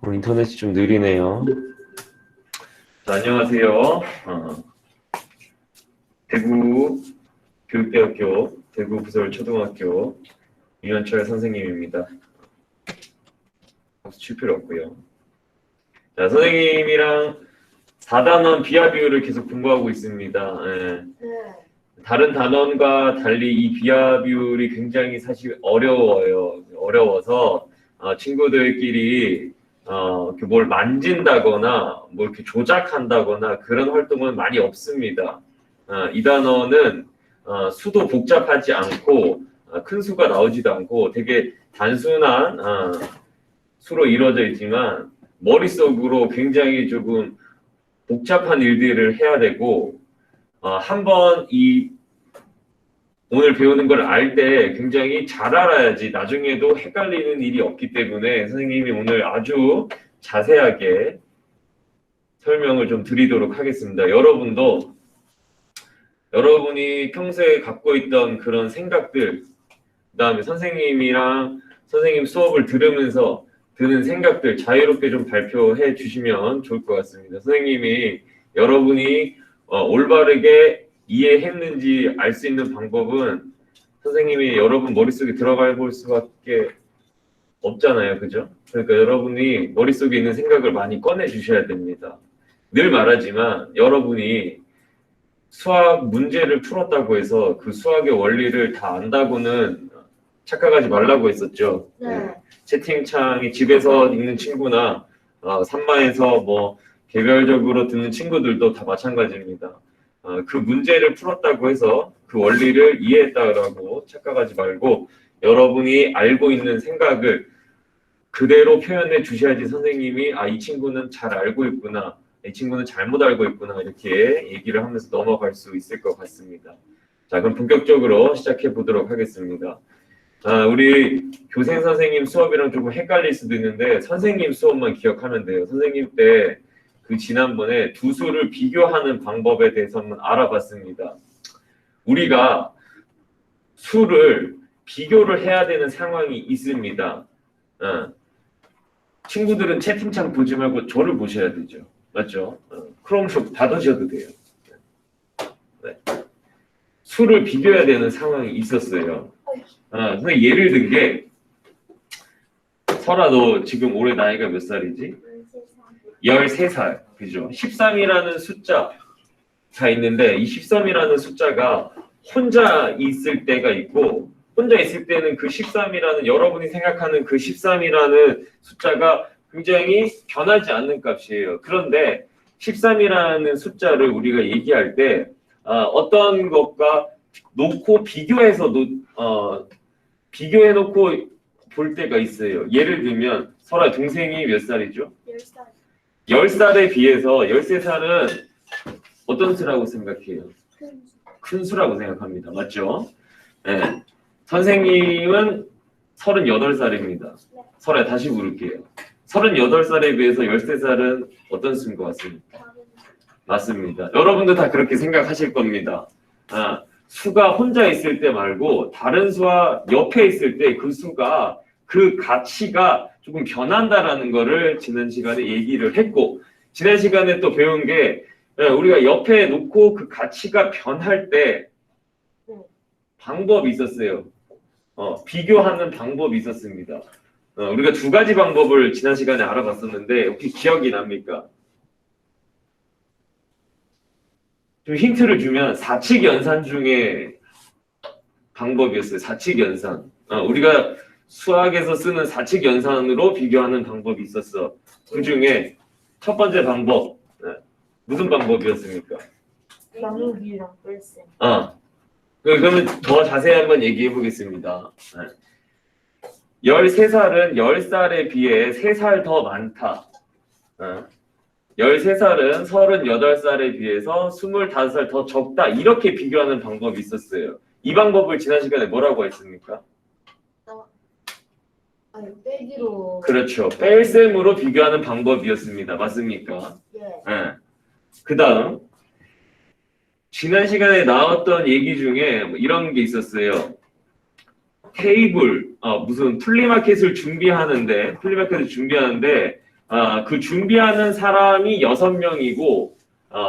인터넷이 좀 느리네요. 자, 안녕하세요. 대구 교육대학교 대구 부설초등학교 유현철 선생님입니다. 박수 칠 필요 없고요. 자, 선생님이랑 4단원 비하 비율을 계속 공부하고 있습니다. 예. 다른 단원과 달리 이 비하 비율이 굉장히 사실 어려워요. 어려워서 친구들끼리 이렇게 뭘 만진다거나 뭐 이렇게 조작한다거나 그런 활동은 많이 없습니다. 이 단어는 수도 복잡하지 않고 큰 수가 나오지도 않고 되게 단순한 수로 이루어져 있지만 머릿속으로 굉장히 조금 복잡한 일들을 해야 되고 한번 오늘 배우는 걸 알 때 굉장히 잘 알아야지 나중에도 헷갈리는 일이 없기 때문에 선생님이 오늘 아주 자세하게 설명을 좀 드리도록 하겠습니다. 여러분이 평소에 갖고 있던 그런 생각들, 그다음에 선생님이랑 선생님 수업을 들으면서 드는 생각들 자유롭게 좀 발표해 주시면 좋을 것 같습니다. 선생님이 여러분이 올바르게 이해했는지 알 수 있는 방법은 선생님이 여러분 머릿속에 들어가 볼 수밖에 없잖아요. 그죠? 그러니까 여러분이 머릿속에 있는 생각을 많이 꺼내 주셔야 됩니다. 늘 말하지만 여러분이 수학 문제를 풀었다고 해서 그 수학의 원리를 다 안다고는 착각하지 말라고 했었죠. 네. 채팅창이 집에서 읽는 친구나 산마에서 뭐 개별적으로 듣는 친구들도 다 마찬가지입니다. 그 문제를 풀었다고 해서 그 원리를 이해했다라고 착각하지 말고 여러분이 알고 있는 생각을 그대로 표현해 주셔야지 선생님이 이 친구는 잘 알고 있구나, 이 친구는 잘못 알고 있구나 이렇게 얘기를 하면서 넘어갈 수 있을 것 같습니다. 자, 그럼 본격적으로 시작해 보도록 하겠습니다. 우리 교생 선생님 수업이랑 조금 헷갈릴 수도 있는데 선생님 수업만 기억하면 돼요. 선생님 때 그 지난번에 두 수를 비교하는 방법에 대해서 한번 알아봤습니다. 우리가 수를 비교를 해야 되는 상황이 있습니다. 친구들은 채팅창 보지 말고 저를 보셔야 되죠. 맞죠? 크롬쇼 닫으셔도 돼요. 네. 수를 비교해야 되는 상황이 있었어요. 근데 예를 든 게 설아 너 지금 올해 나이가 몇 살이지? 13살. 그죠? 13이라는 숫자가 있는데 이 13이라는 숫자가 혼자 있을 때가 있고 혼자 있을 때는 그 13이라는 여러분이 생각하는 그 13이라는 숫자가 굉장히 변하지 않는 값이에요. 그런데 13이라는 숫자를 우리가 얘기할 때 어떤 것과 놓고 비교해 놓고 볼 때가 있어요. 예를 들면 설아 동생이 몇 살이죠? 10살. 10살에 비해서 13살은 어떤 수라고 생각해요? 큰 수라고 생각합니다. 맞죠? 네. 선생님은 38살입니다. 설아 다시 물을게요. 38살에 비해서 13살은 어떤 수인 것 같습니까? 맞습니다. 여러분도 다 그렇게 생각하실 겁니다. 수가 혼자 있을 때 말고 다른 수와 옆에 있을 때 그 수가 그 가치가 조금 변한다라는 거를 지난 시간에 얘기를 했고 지난 시간에 또 배운 게 우리가 옆에 놓고 그 가치가 변할 때 방법이 있었어요. 비교하는 방법이 있었습니다. 우리가 두 가지 방법을 지난 시간에 알아봤었는데 혹시 기억이 납니까? 좀 힌트를 주면 사칙 연산 중에 방법이었어요. 사칙 연산. 우리가 수학에서 쓰는 사칙 연산으로 비교하는 방법이 있었어. 그 중에 첫 번째 방법 무슨 방법이었습니까? 나누기랑 뺄셈. 그러면 더 자세히 한번 얘기해 보겠습니다. 13살은 10살에 비해 3살 더 많다. 13살은 38살에 비해서 25살 더 적다. 이렇게 비교하는 방법이 있었어요. 이 방법을 지난 시간에 뭐라고 했습니까? 빼기로. 그렇죠. 뺄셈으로 비교하는 방법이었습니다. 맞습니까? 예. 그 다음 지난 시간에 나왔던 얘기 중에 이런 게 있었어요. 테이블, 무슨 플리마켓을 준비하는데 그 준비하는 사람이 6명이고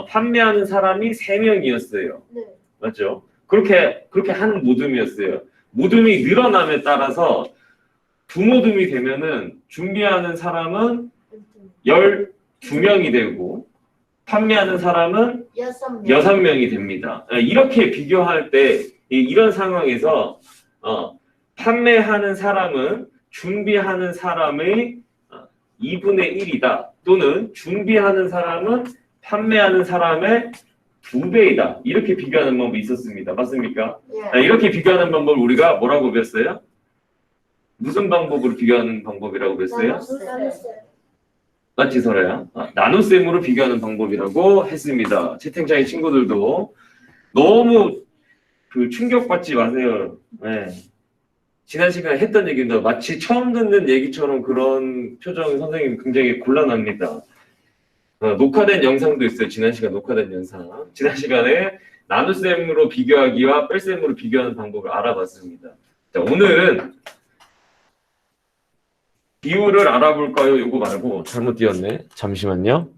판매하는 사람이 3명이었어요. 네. 맞죠? 그렇게 한 모둠이었어요. 모둠이 늘어남에 따라서 두 모둠이 되면은 준비하는 사람은 12명이 되고 판매하는 사람은 6명이 됩니다. 이렇게 비교할 때 이런 상황에서 판매하는 사람은 준비하는 사람의 2분의 1이다. 또는 준비하는 사람은 판매하는 사람의 2배이다. 이렇게 비교하는 방법이 있었습니다. 맞습니까? 예. 이렇게 비교하는 방법을 우리가 뭐라고 배웠어요? 무슨 방법으로 비교하는 방법이라고 배웠어요? 맞지, 설아야? 나눗셈으로 비교하는 방법이라고 했습니다. 채팅창의 친구들도 너무 충격받지 마세요. 네. 지난 시간에 했던 얘기입니다. 마치 처음 듣는 얘기처럼 그런 표정 선생님 굉장히 곤란합니다. 녹화된 영상도 있어요. 지난 시간 녹화된 영상. 지난 시간에 나눗셈으로 비교하기와 뺄셈으로 비교하는 방법을 알아봤습니다. 자, 오늘은 비율을 알아볼까요? 이거 말고 잘못 띄웠네. 잠시만요.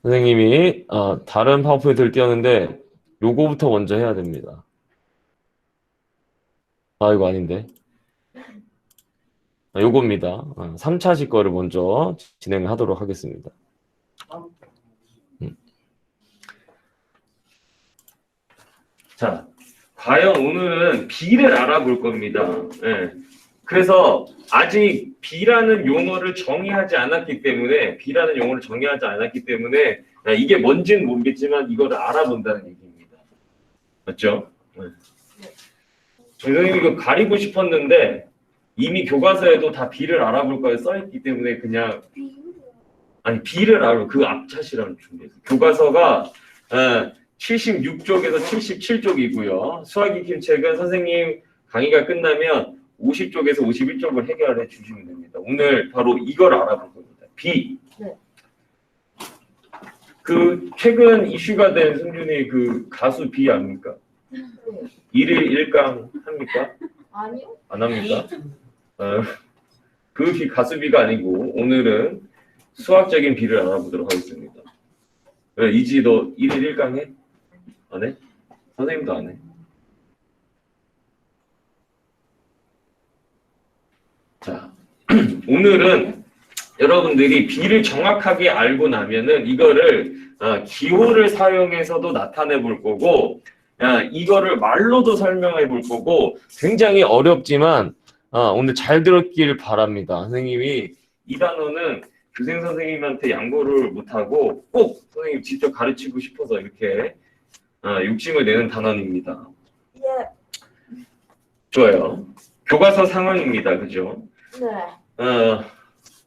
선생님이 다른 파워포인트를 띄웠는데 요거부터 먼저 해야 됩니다. 이거 아닌데. 요겁니다. 3차식 거를 먼저 진행하도록 하겠습니다. 자, 과연 오늘은 B를 알아볼 겁니다. 예. 그래서 아직 B라는 용어를 정의하지 않았기 때문에 이게 뭔지는 모르겠지만 이거를 알아본다는 얘기입니다. 맞죠? 네. 선생님이 이거 가리고 싶었는데 이미 교과서에도 다 B를 알아볼까요 써있기 때문에 그냥 B를 알아볼 그 앞차시라는 준비했어요. 교과서가 76쪽에서 77쪽이고요. 수학 익힘 책은 선생님 강의가 끝나면 50쪽에서 51쪽을 해결해 주시면 됩니다. 오늘 바로 이걸 알아볼 겁니다. B. 네. 최근 이슈가 된 승준이 가수 B 아닙니까? 네. 1일 1강 합니까? 아니요. 안 합니까? 그 B 가수 B가 아니고 오늘은 수학적인 B를 알아보도록 하겠습니다. 왜 이지 너 1일 1강 해? 안 해? 선생님도 안 해. 자, 오늘은 여러분들이 B를 정확하게 알고 나면은 이거를 기호를 사용해서도 나타내 볼 거고 이거를 말로도 설명해 볼 거고 굉장히 어렵지만 오늘 잘 들었길 바랍니다. 선생님이 이 단어는 교생 선생님한테 양보를 못하고 꼭 선생님 직접 가르치고 싶어서 이렇게 욕심을 내는 단원입니다. 예. 좋아요. 교과서 상황입니다. 그죠? 네.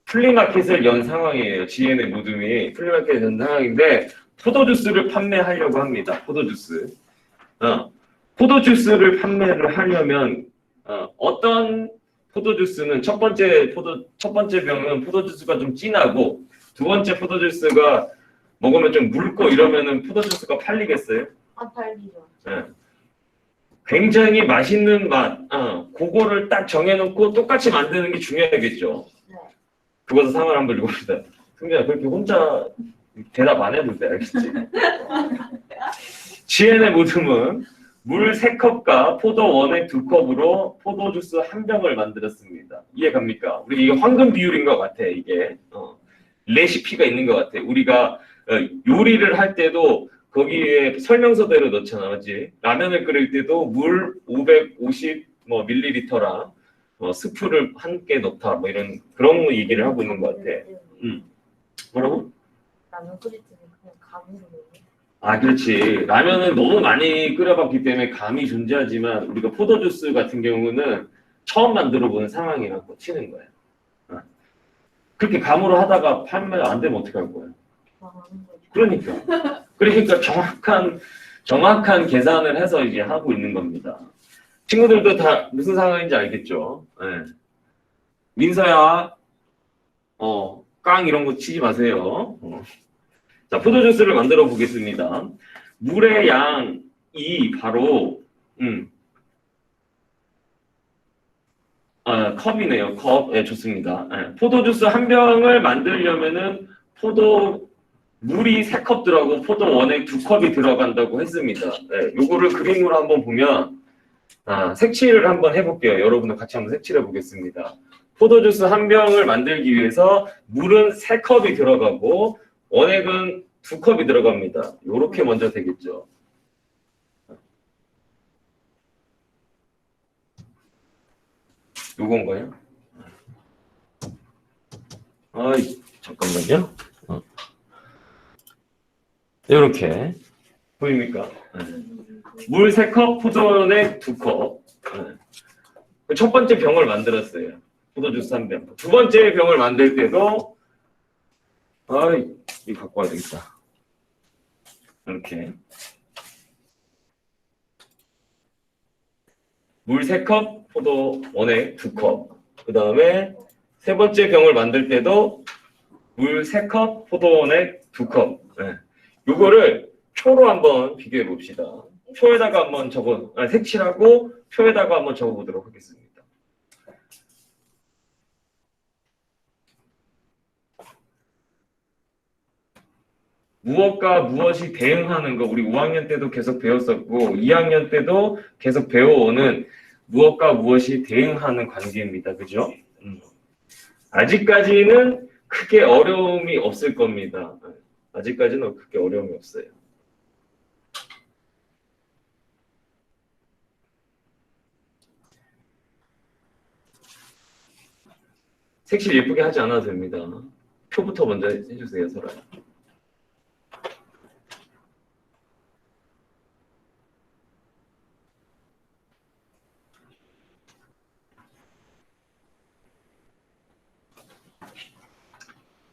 플리마켓을 연 상황이에요. 지혜네 모둠이 플리마켓을 연 상황인데 포도주스를 판매하려고 합니다. 포도주스를 판매를 하려면 어떤 포도주스는 첫 번째 병은 포도주스가 좀 진하고 두 번째 포도주스가 먹으면 좀 묽고 이러면은 포도주스가 팔리겠어요? 안 팔리죠. 네. 굉장히 맛있는 맛, 그거를 딱 정해놓고 똑같이 만드는 게 중요하겠죠. 네. 그것도 상을 한번 읽어봅시다. 승진아, 그렇게 혼자 대답 안 해도 돼, 알겠지? 지혜네 모둠은 물 3컵과 포도 원액 2컵으로 포도주스 1병을 만들었습니다. 이해 갑니까? 우리 이게 황금 비율인 것 같아, 이게. 레시피가 있는 것 같아. 우리가 요리를 할 때도 거기에 설명서대로 넣잖아, 맞지? 라면을 끓일 때도 물 550 밀리리터랑 스프를 함께 넣다, 이런 그런 얘기를 하고 있는 것 같아. 뭐라고? 라면 끓일 때는 그냥 감으로 먹어요. 그렇지. 라면은 너무 많이 끓여봤기 때문에 감이 존재하지만 우리가 포도주스 같은 경우는 처음 만들어보는 상황이랑 꽂히는 거야. 그렇게 감으로 하다가 판매 안 되면 어떻게 할 거야? 망하는 거죠. 그러니까 정확한 계산을 해서 이제 하고 있는 겁니다. 친구들도 다 무슨 상황인지 알겠죠? 네. 민서야, 깡 이런 거 치지 마세요. 자, 포도주스를 만들어 보겠습니다. 물의 양이 바로 아, 컵이네요. 컵. 네, 좋습니다. 네. 포도주스 한 병을 만들려면은 물이 3컵 들어가고 포도 원액 2컵이 들어간다고 했습니다. 네, 요거를 그림으로 한번 보면 색칠을 한번 해볼게요. 여러분들 같이 한번 색칠해 보겠습니다. 포도주스 한 병을 만들기 위해서 물은 3컵이 들어가고 원액은 2컵이 들어갑니다. 요렇게 먼저 되겠죠. 요건가요? 아이, 잠깐만요. 이렇게 보입니까? 물 3컵, 포도원액 2컵. 첫 번째 병을 만들었어요. 포도주스 한 병. 두 번째 병을 만들 때도 이거 갖고 와야 되겠다. 이렇게 물 3컵, 포도원액 2컵. 그 다음에 세 번째 병을 만들 때도 물 3컵, 포도원액 2컵. 네. 요거를 표로 한번 비교해 봅시다. 표에다가 한번 색칠하고 표에다가 한번 적어 보도록 하겠습니다. 무엇과 무엇이 대응하는 거 우리 5학년 때도 계속 배웠었고 2학년 때도 계속 배워오는 무엇과 무엇이 대응하는 관계입니다. 그죠? 아직까지는 크게 어려움이 없을 겁니다. 아직까지는 크게 어려움이 없어요. 색칠 예쁘게 하지 않아도 됩니다. 표부터 먼저 해주세요, 설아야.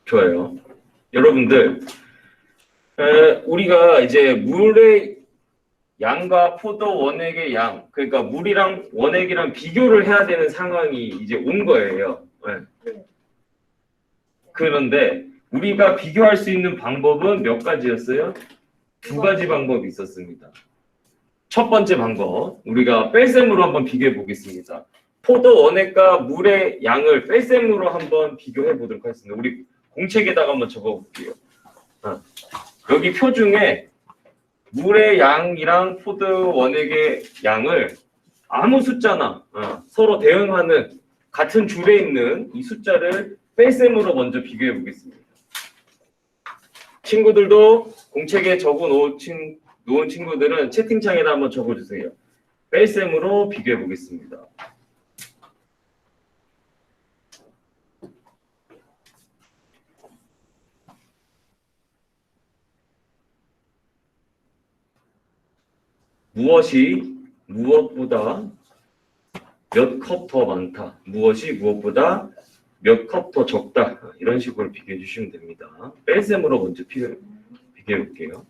좋아요. 여러분들, 우리가 이제 물의 양과 포도 원액의 양, 그러니까 물이랑 원액이랑 비교를 해야 되는 상황이 이제 온 거예요. 네. 그런데 우리가 비교할 수 있는 방법은 몇 가지였어요? 2가지 방법이 있었습니다. 첫 번째 방법, 우리가 뺄셈으로 한번 비교해 보겠습니다. 포도 원액과 물의 양을 뺄셈으로 한번 비교해 보도록 하겠습니다. 우리 공책에다가 한번 적어 볼게요. 여기 표 중에 물의 양이랑 포도 원액의 양을 아무 숫자나 서로 대응하는 같은 줄에 있는 이 숫자를 뺄셈으로 먼저 비교해 보겠습니다. 친구들도 공책에 적어 놓은 친구들은 채팅창에다 한번 적어주세요. 뺄셈으로 비교해 보겠습니다. 무엇이 무엇보다 몇 컵 더 많다. 무엇이 무엇보다 몇 컵 더 적다. 이런 식으로 비교해 주시면 됩니다. 뺄셈으로 먼저 비교해 볼게요.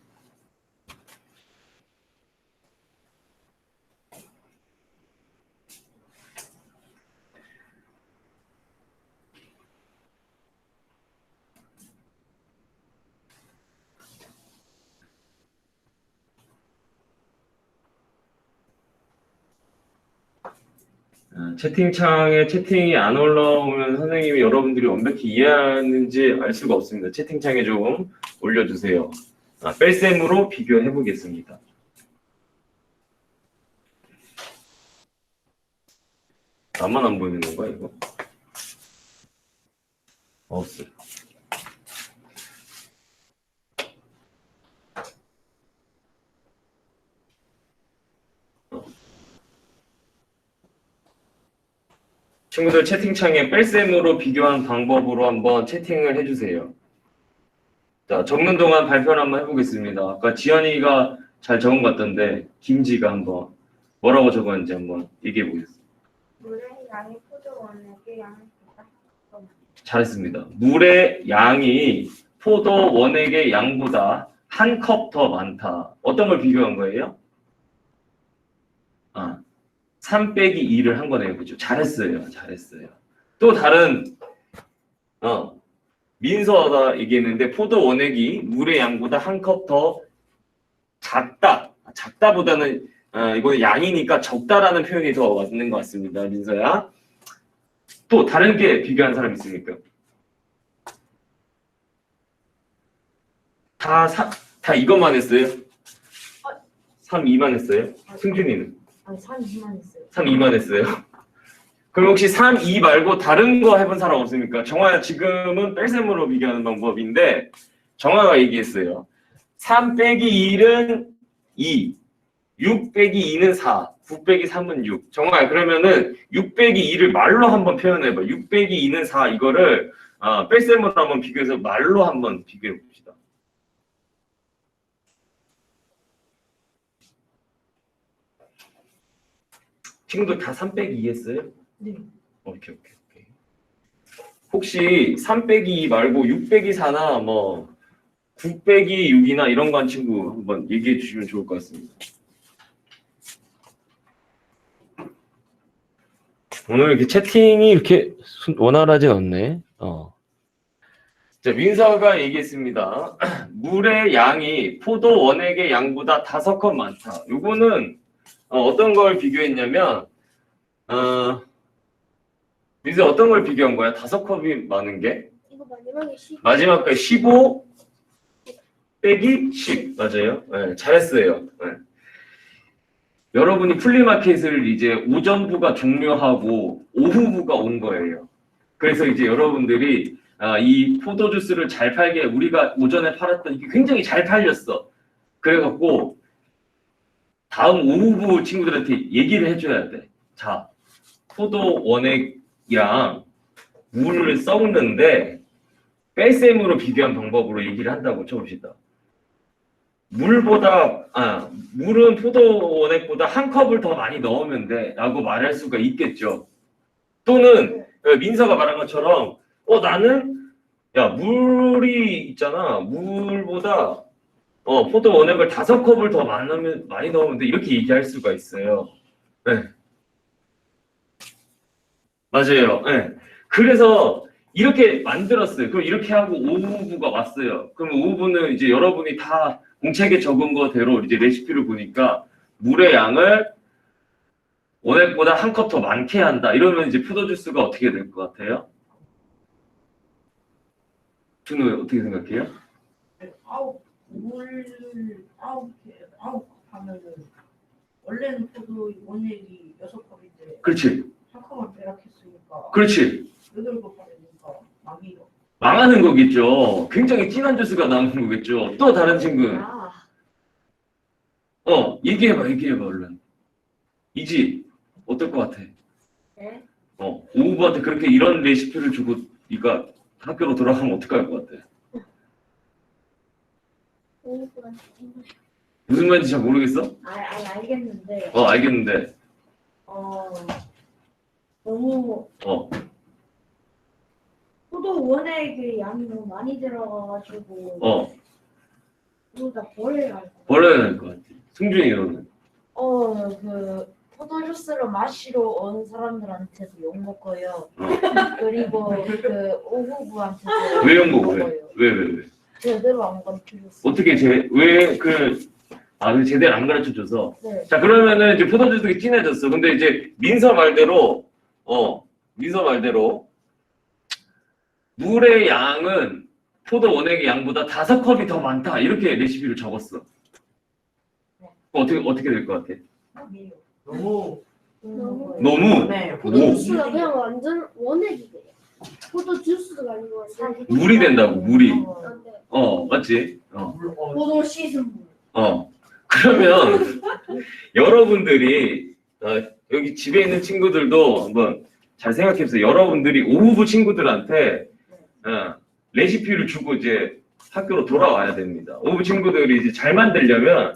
채팅창에 채팅이 안 올라오면 선생님이 여러분들이 완벽히 이해하는지 알 수가 없습니다. 채팅창에 좀 올려주세요. 뺄셈으로 비교해 보겠습니다. 나만 안 보이는 건가 이거? 없어요. 친구들 채팅창에 뺄셈으로 비교하는 방법으로 한번 채팅을 해주세요. 자, 적는 동안 발표를 한번 해보겠습니다. 아까 지연이가 잘 적은 것 같던데 김지가 한번 뭐라고 적었는지 한번 얘기해 보겠습니다. 물의 양이 포도 원액의 양보다 잘했습니다. 물의 양이 포도 원액의 양보다 한 컵 더 많다. 어떤 걸 비교한 거예요? 3 빼기 2를 한 거네요. 그죠? 잘했어요. 또 다른 민서가 얘기했는데 포도 원액이 물의 양보다 한 컵 더 작다. 작다보다는 이거는 양이니까 적다라는 표현이 더 맞는 것 같습니다. 민서야. 또 다른 게 비교한 사람 있습니까? 다 이것만 했어요? 3, 2만 했어요? 승준이는? 아니 3만 했어요. 3, 2만 했어요? 그럼 혹시 3, 2 말고 다른 거 해본 사람 없습니까? 정화야 지금은 뺄셈으로 비교하는 방법인데 정화가 얘기했어요. 3 빼기 1은 2, 6 빼기 2는 4, 9 빼기 3은 6. 정화야 그러면은 6 빼기 2를 말로 한번 표현해봐. 6 빼기 2는 4 이거를 뺄셈으로 한번 비교해서 말로 한번 비교해 봅시다. 친구들 다 3 빼기 2 했어요? 네. 오케이. 혹시 3 빼기 2 말고 6 빼기 4나 9 빼기 6이나 이런 거 한 친구 한번 얘기해 주시면 좋을 것 같습니다. 오늘 이렇게 채팅이 이렇게 원활하진 않네. 자, 민서가 얘기했습니다. 물의 양이 포도 원액의 양보다 5컵 많다. 요거는 어떤 걸 비교했냐면 민서 어떤 걸 비교한 거야? 5컵이 많은 게? 이거 마지막에 10. 마지막까지 15 빼기 10 맞아요? 네, 잘했어요. 네. 여러분이 플리마켓을 이제 오전부가 종료하고 오후부가 온 거예요. 그래서 이제 여러분들이 이 포도주스를 잘 팔게 우리가 오전에 팔았던 이게 굉장히 잘 팔렸어. 그래갖고 다음 오후부 친구들한테 얘기를 해줘야 돼. 자, 포도 원액이랑 물을 섞는데 뺄셈으로 비교한 방법으로 얘기를 한다고 쳐봅시다. 물은 포도 원액보다 한 컵을 더 많이 넣으면 돼 라고 말할 수가 있겠죠. 또는 민서가 말한 것처럼 나는 물이 있잖아. 물보다 포도 원액을 5컵을 더 많이 넣으면 돼 이렇게 얘기할 수가 있어요. 네. 맞아요. 네. 그래서 이렇게 만들었어요. 그럼 이렇게 하고 오후부가 왔어요. 그럼 오후부는 이제 여러분이 다 공책에 적은 거대로 이제 레시피를 보니까 물의 양을 원액보다 한 컵 더 많게 한다. 이러면 이제 포도주스가 어떻게 될 것 같아요? 준호 어떻게 생각해요? 물 9컵 하면은 원래는 포도 원액이 6컵인데 그렇지. 한 컵을 빼락했으니까 그렇지. 8컵 하니까 망이요. 망하는 거겠죠. 굉장히 진한 주스가 남은 거겠죠. 또 다른 친구. 얘기해봐 얼른. 이지 어떨 것 같아? 네. 오후부한테 그렇게 이런 레시피를 주고 네가 학교로 돌아가면 어떡할 것 같아? 무슨 말인지 잘 모르겠어? 알겠는데 알겠는데. 너무 포도 원액의 양이 너무 많이 들어가가지고 그러다 버려야 버려야 할 것 같아. 승준이 너는? 그 포도주스를 마시러 온 사람들한테도 욕 먹고요. 그리고 그 오후부한테도 왜 욕 먹어요? 먹어요. 왜? 제대로 안 가르쳐줬어. 어떻게 제대로 안 가르쳐줘서. 네. 자 그러면은 이제 포도주스가 진해졌어. 근데 이제 민서 말대로 물의 양은 포도 원액의 양보다 5컵이 더 많다. 이렇게 레시피를 적었어. 어떻게 될 것 같아? 너무 너무? 네. 포도주스가 그냥 완전 원액이 돼요. 포도주스가 아니고 완전 물이 된다고 물이. 네. 맞지? 포도 씻은 물. 그러면 여러분들이 여기 집에 있는 친구들도 한번 잘 생각해보세요. 여러분들이 오후부 친구들한테 레시피를 주고 이제 학교로 돌아와야 됩니다. 오후부 친구들이 이제 잘 만들려면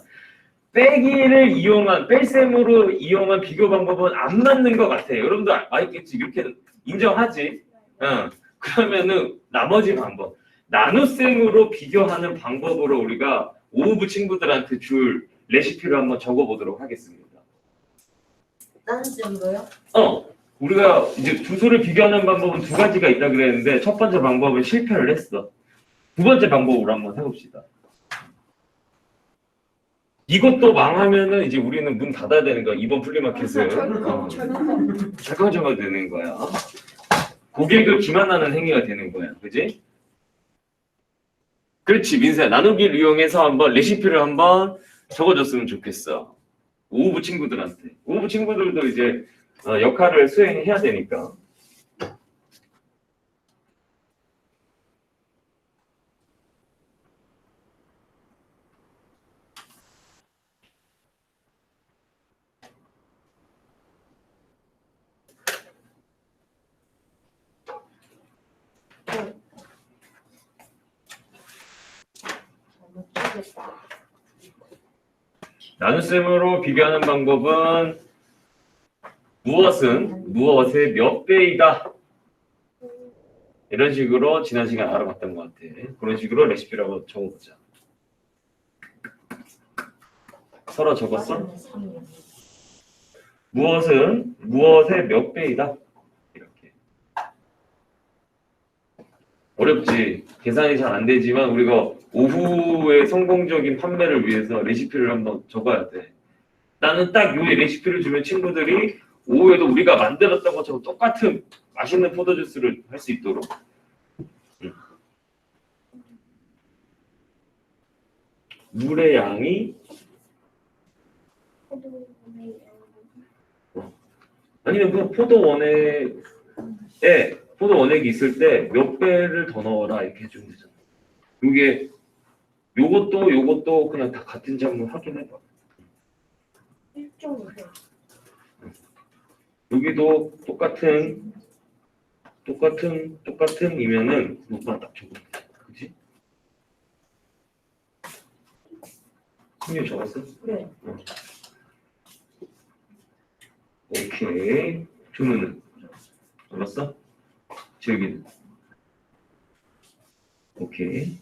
빼기를 이용한 뺄셈으로 이용한 비교 방법은 안 맞는 것 같아요. 여러분도 알겠지? 이렇게 인정하지? 그러면은 나머지 방법 나눗셈으로 비교하는 방법으로 우리가 오후부 친구들한테 줄 레시피를 한번 적어보도록 하겠습니다. 나눗셈으로요? 우리가 이제 주소를 비교하는 방법은 2가지가 있다 그랬는데 첫 번째 방법은 실패를 했어. 두 번째 방법으로 한번 해봅시다. 이것도 망하면은 이제 우리는 문 닫아야 되는 거야. 이번 플리마켓을. 절강저가 되는 거야. 고객을 기만하는 행위가 되는 거야. 그지? 그렇지, 민서야. 나누기를 이용해서 한번 레시피를 한번 적어줬으면 좋겠어. 오후부 친구들한테. 오후부 친구들도 이제 역할을 수행해야 되니까. 못하겠다. 나눗셈으로 비교하는 방법은 무엇은 무엇의 몇 배이다. 이런 식으로 지난 시간 알아봤던 것 같아. 그런 식으로 레시피라고 적어보자. 서로 적었어? 무엇은 무엇의 몇 배이다. 이렇게. 어렵지. 계산이 잘 안 되지만 우리가 오후에 성공적인 판매를 위해서 레시피를 한번 적어야 돼. 나는 딱 요 레시피를 주면 친구들이 오후에도 우리가 만들었던 것처럼 똑같은 맛있는 포도주스를 할 수 있도록. 물의 양이 아니면 그 포도 원액이 있을 때 몇 배를 더 넣어라 이렇게 해주면 되잖아. 이게 요것도 그냥 다 같은지 한번 확인해봐. 1.5배. 여기도 똑같은이면은 뭐가 딱 적으면 돼. 그치? 승리 적었어? 네. 오케이. 준우는 적었어? 재욱이는? 오케이.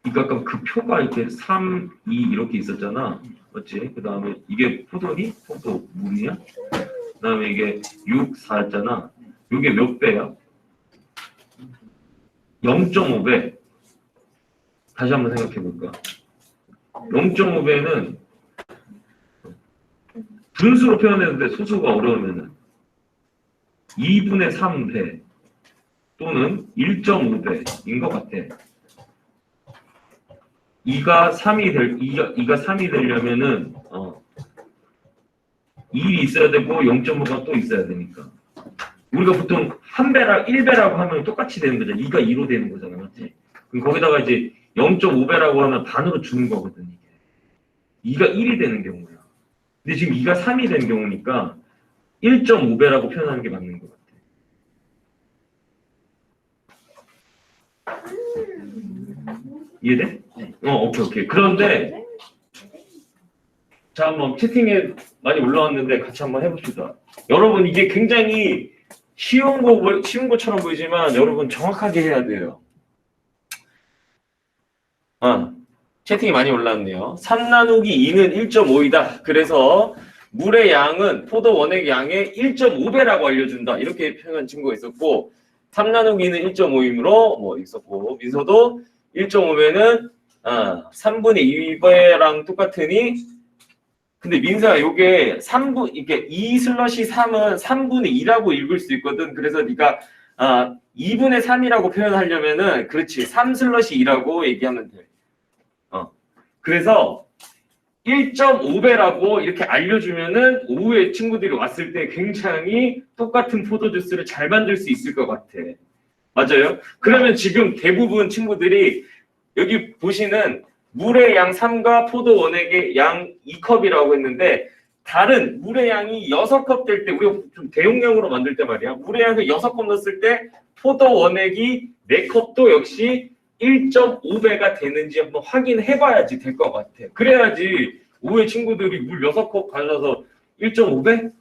이거 아까 그 표가 이렇게 3, 2 이렇게 있었잖아. 맞지? 그 다음에 이게 포도니? 포도 물이야? 그 다음에 이게 6, 4였잖아. 이게 몇 배야? 0.5배. 다시 한번 생각해 볼까? 0.5배는 분수로 표현했는데 소수가 어려우면은 2분의 3배 또는 1.5배인 것 같아. 2가 3이 되려면은 1이 있어야 되고 0.5가 또 있어야 되니까. 우리가 보통 1배라고 하면 똑같이 되는 거잖아. 2가 2로 되는 거잖아. 맞지? 그럼 거기다가 이제 0.5배라고 하면 반으로 주는 거거든. 이게. 2가 1이 되는 경우야. 근데 지금 2가 3이 되는 경우니까 1.5배라고 표현하는 게 맞는 것 같아. 이해돼? 오케이. 그런데 자, 한번 채팅에 많이 올라왔는데 같이 한번 해봅시다. 여러분 이게 굉장히 쉬운 것처럼 보이지만 여러분 정확하게 해야 돼요. 채팅이 많이 올라왔네요. 3 나누기 2는 1.5이다. 그래서 물의 양은 포도 원액 양의 1.5배라고 알려준다. 이렇게 표현한 친구가 있었고 3 나누기 2는 1.5이므로 뭐 있었고 민서도 1.5배는 3분의 2배랑 똑같으니 근데 민서야 요게 3분 이게 2/3은 3분의 2라고 읽을 수 있거든. 그래서 네가 2분의 3이라고 표현하려면은 그렇지 3/2라고 얘기하면 돼. 그래서 1.5배라고 이렇게 알려주면은 오후에 친구들이 왔을 때 굉장히 똑같은 포도주스를 잘 만들 수 있을 것 같아. 맞아요? 그러면 지금 대부분 친구들이 여기 보시는 물의 양 3과 포도 원액의 양 2컵이라고 했는데 다른 물의 양이 6컵 될 때 우리가 좀 대용량으로 만들 때 말이야. 물의 양을 6컵 넣었을 때 포도 원액이 4컵도 역시 1.5배가 되는지 한번 확인해 봐야지 될 것 같아. 그래야지 오후에 친구들이 물 6컵 가져와서 1.5배?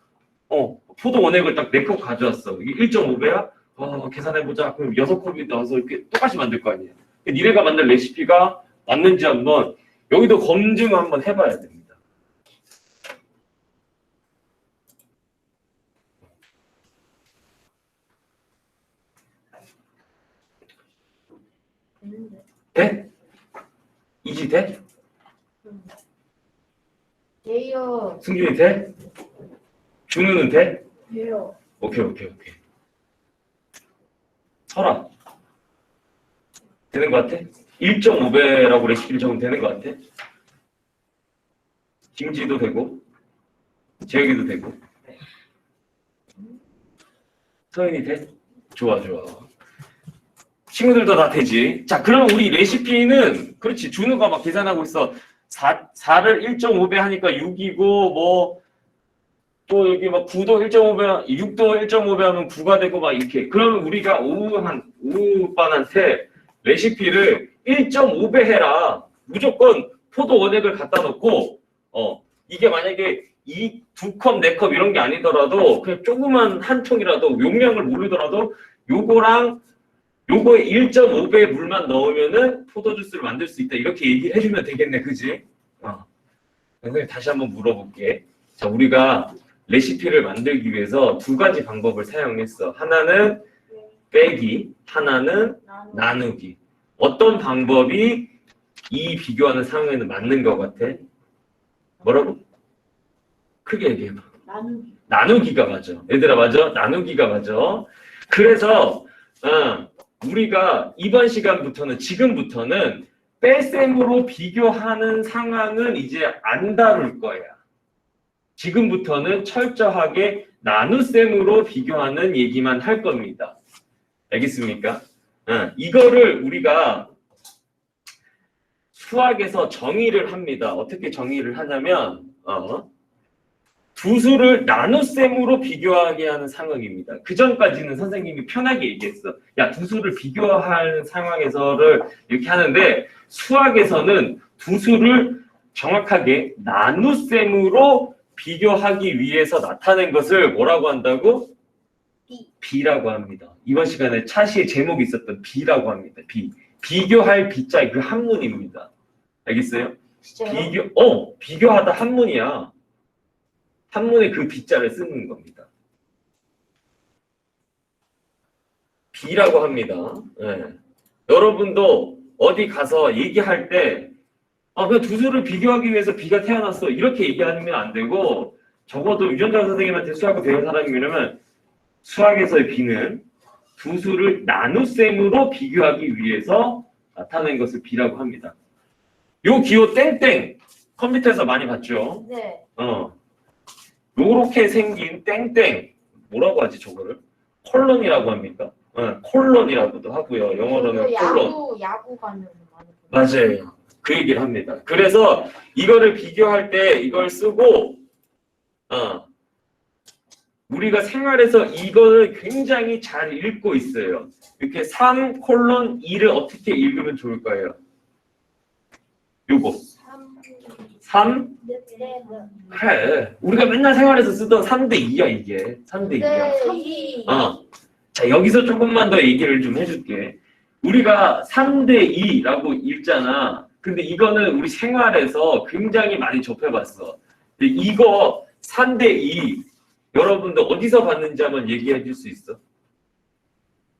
포도 원액을 딱 4컵 가져왔어. 이게 1.5배야? 계산해보자. 그럼 6컵이 나와서 이렇게 똑같이 만들 거 아니야. 니네가 만든 레시피가 맞는지 한번 여기도 검증 한번 해봐야 됩니다. 네? 이지 돼? 돼요. 승준이 돼? 준우는 돼? 돼요. 오케이. 설아 되는 것 같아? 1.5배라고 레시피를 적으면 되는 것 같아? 김지도 되고 재혁이도 되고 서인이 돼? 좋아. 친구들도 다 되지. 자, 그럼 우리 레시피는 그렇지. 준우가 막 계산하고 있어. 4를 1.5배 하니까 6이고 뭐 또 여기 막 9도 1.5배, 6도 1.5배 하면 9가 되고 막 이렇게. 그러면 우리가 오후반한테 레시피를 1.5배 해라. 무조건 포도 원액을 갖다 놓고 이게 만약에 이 2컵, 4컵 이런 게 아니더라도 그냥 조그만 한 통이라도 용량을 모르더라도 요거랑 요거에 1.5배 물만 넣으면은 포도주스를 만들 수 있다. 이렇게 얘기를 해주면 되겠네. 그지? 선생님 다시 한번 물어볼게. 자, 우리가 레시피를 만들기 위해서 두 가지 방법을 사용했어. 하나는 빼기, 하나는 나누기. 어떤 방법이 이 비교하는 상황에는 맞는 것 같아? 뭐라고? 크게 얘기해봐. 나누기. 나누기가 맞아. 얘들아 맞아? 나누기가 맞아. 그래서 우리가 이번 시간부터는 지금부터는 뺄셈으로 비교하는 상황은 이제 안 다룰 거야. 지금부터는 철저하게 나눗셈으로 비교하는 얘기만 할 겁니다. 알겠습니까? 이거를 우리가 수학에서 정의를 합니다. 어떻게 정의를 하냐면 두 수를 나눗셈으로 비교하게 하는 상황입니다. 그 전까지는 선생님이 편하게 얘기했어. 야, 두 수를 비교할 상황에서를 이렇게 하는데 수학에서는 두 수를 정확하게 나눗셈으로 비교하기 위해서 나타낸 것을 뭐라고 한다고? B라고 합니다. 이번 시간에 차시의 제목이 있었던 B라고 합니다. 비교할 B자 그 한문입니다. 알겠어요? 진짜요? 비교하다 한문이야. 한문에 그 B자를 쓰는 겁니다. B라고 합니다. 네. 여러분도 어디 가서 얘기할 때 그냥 두 수를 비교하기 위해서 B가 태어났어. 이렇게 얘기하면 안 되고 적어도 유전자 선생님한테 수학을 배운 사람이라면 수학에서의 B는 두 수를 나눗셈으로 비교하기 위해서 나타낸 것을 B라고 합니다. 요 기호 땡땡 컴퓨터에서 많이 봤죠? 네. 요렇게 생긴 땡땡 뭐라고 하지 저거를? 콜론이라고 합니까? 콜론이라고도 하고요. 영어로는 콜론. 야구 가면 많이 맞아요. 그 얘기를 합니다. 그래서 이거를 비교할 때 이걸 쓰고 우리가 생활에서 이거를 굉장히 잘 읽고 있어요. 이렇게 3:2를 어떻게 읽으면 좋을까요? 요거 3? 그래. 우리가 맨날 생활에서 쓰던 3:2야 이게. 3:2야. 자, 여기서 조금만 더 얘기를 좀 해줄게. 우리가 3:2라고 읽잖아. 근데 이거는 우리 생활에서 굉장히 많이 접해봤어. 근데 이거 3:2 여러분들 어디서 봤는지 한번 얘기해 줄 수 있어?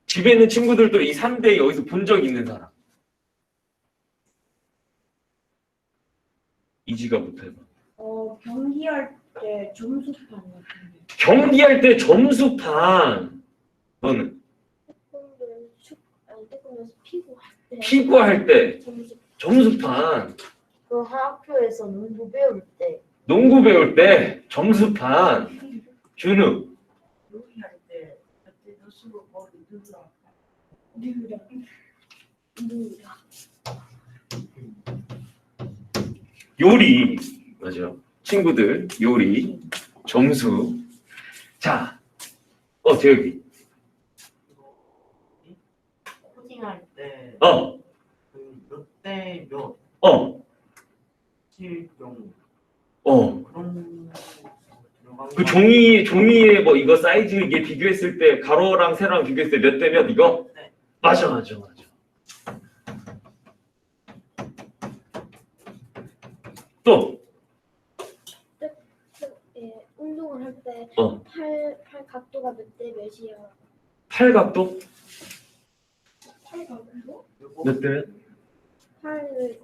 집에 있는 친구들도 이 3:2 여기서 본 적 있는 사람. 이지가부터 해봐. 경기할 때 점수판 같은데. 경기할 때 점수판. 너는? 피구할 때 점수판. 그 학교에서 농구 배울 때. 농구 배울 때 점수판. 준우. 요리할 때 그때 누수로 머리 누르라. 요리. 맞아요. 친구들 요리 점수. 자, 재혁이. 코딩할 때 몇 대 몇, 실종 그런 그 종이에 뭐 이거 사이즈 이게 비교했을 때 가로랑 세로랑 비교했을 때 몇 대 몇 이거? 네. 맞아. 또 운동을 할 때 팔 각도가 몇 대 몇이야? 팔각도? 팔 각도? 몇 대 몇? 팔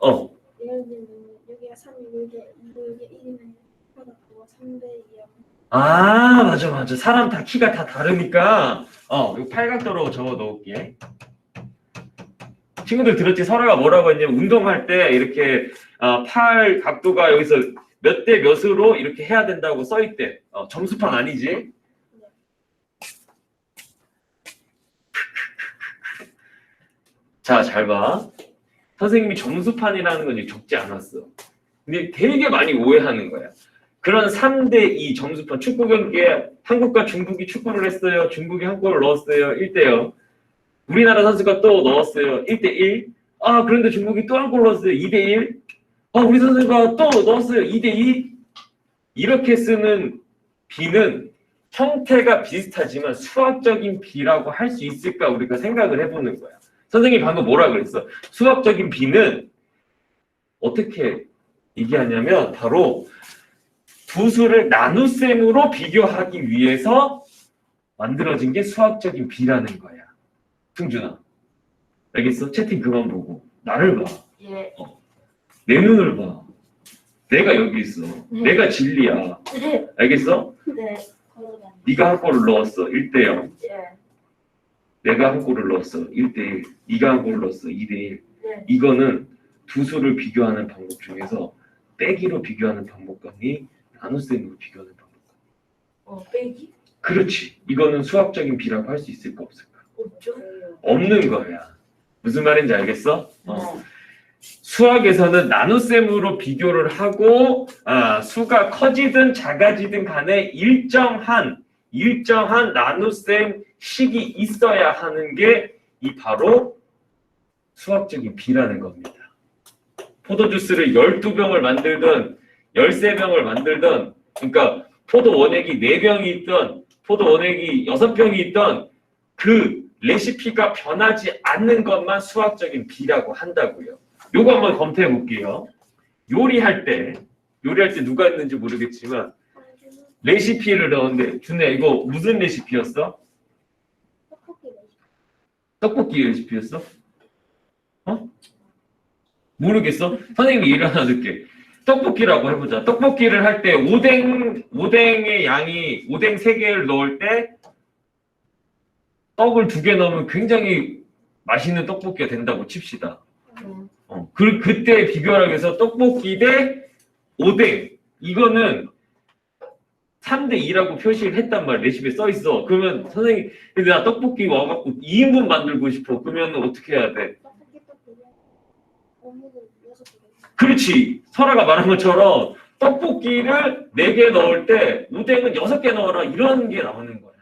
예를 들면 여기가 3이고 이게 2고 이게 1이면 하고 3대 2하고 아, 맞아. 사람 다 키가 다 다르니까 이 팔각도로 적어 놓을게. 친구들 들었지? 설아가 뭐라고 했냐면 운동할 때 이렇게 팔 각도가 여기서 몇 대 몇으로 이렇게 해야 된다고 써 있대. 점수판 아니지? 자, 잘 봐. 선생님이 점수판이라는 건 적지 않았어. 근데 되게 많이 오해하는 거야. 그런 3대2 점수판 축구 경기에 한국과 중국이 축구를 했어요. 중국이 한 골을 넣었어요. 1대0. 우리나라 선수가 또 넣었어요. 1대1. 그런데 중국이 또 한 골 넣었어요. 2대1. 우리 선수가 또 넣었어요. 2대2. 이렇게 쓰는 비는 형태가 비슷하지만 수학적인 비라고 할 수 있을까 우리가 생각을 해보는 거야. 선생님이 방금 뭐라 그랬어? 수학적인 비는 어떻게 얘기하냐면 바로 두 수를 나눗셈으로 비교하기 위해서 만들어진 게 수학적인 비라는 거야. 승준아, 알겠어? 채팅 그만 보고 나를 봐. 예. 내 눈을 봐. 내가 여기 있어. 내가 진리야. 네. 알겠어? 네. 네가 한 골을 넣었어. 1대0. 예. 내가 한 골을 넣었어. 1대1. 네가 한 골을 넣었어. 2대1. 네. 이거는 두 수를 비교하는 방법 중에서 빼기로 비교하는 방법과니 나눗셈으로 비교하는 방법. 빼기? 그렇지. 이거는 수학적인 비라고 할 수 있을까 없을까? 없죠. 없는 거야. 무슨 말인지 알겠어? 네. 수학에서는 나눗셈으로 비교를 하고 수가 커지든 작아지든 간에 일정한 나눗셈 식이 있어야 하는 게 이 바로 수학적인 비라는 겁니다. 포도주스를 12병을 만들든 13병을 만들든 그러니까 포도 원액이 4병이 있든 포도 원액이 6병이 있든 그 레시피가 변하지 않는 것만 수학적인 비라고 한다고요. 요거 한번 검토해 볼게요. 요리할 때 누가 했는지 모르겠지만 레시피를 넣었는데 준혜 이거 무슨 레시피였어? 떡볶이 레시피였어? 모르겠어? 선생님이 예를 하나 줄게. 떡볶이라고 해보자. 떡볶이를 할 때 오뎅의 양이 오뎅 3개를 넣을 때 떡을 2개 넣으면 굉장히 맛있는 떡볶이가 된다고 칩시다. 그때 비교하기 위해서 떡볶이 대 오뎅 이거는 3대2라고 표시를 했단 말이야. 레시피에 써 있어. 그러면 선생님 근데 나 떡볶이 와갖고 2인분 만들고 싶어. 그러면 어떻게 해야 돼? 그렇지. 설아가 말한 것처럼 떡볶이를 4개 넣을 때 오뎅은 6개 넣어라 이런 게 나오는 거야.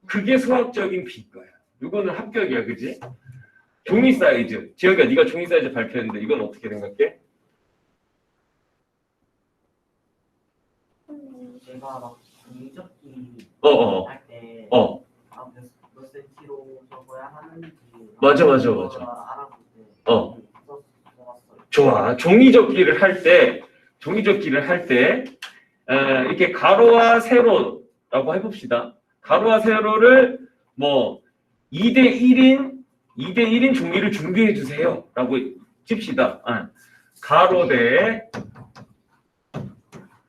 그게 수학적인 비인 거야. 이거는 합격이야. 그지? 종이 사이즈. 지혁이가 네가 종이 사이즈 발표했는데 이건 어떻게 생각해? 제가 막 종이접기 할때 몇 센치로 적어야 하는지 맞아. 알아볼 때 좋아. 종이접기를 할 때 이렇게 가로와 세로라고 해봅시다. 가로와 세로를 뭐 2대1인 종이를 준비해 주세요. 라고 칩시다. 가로 대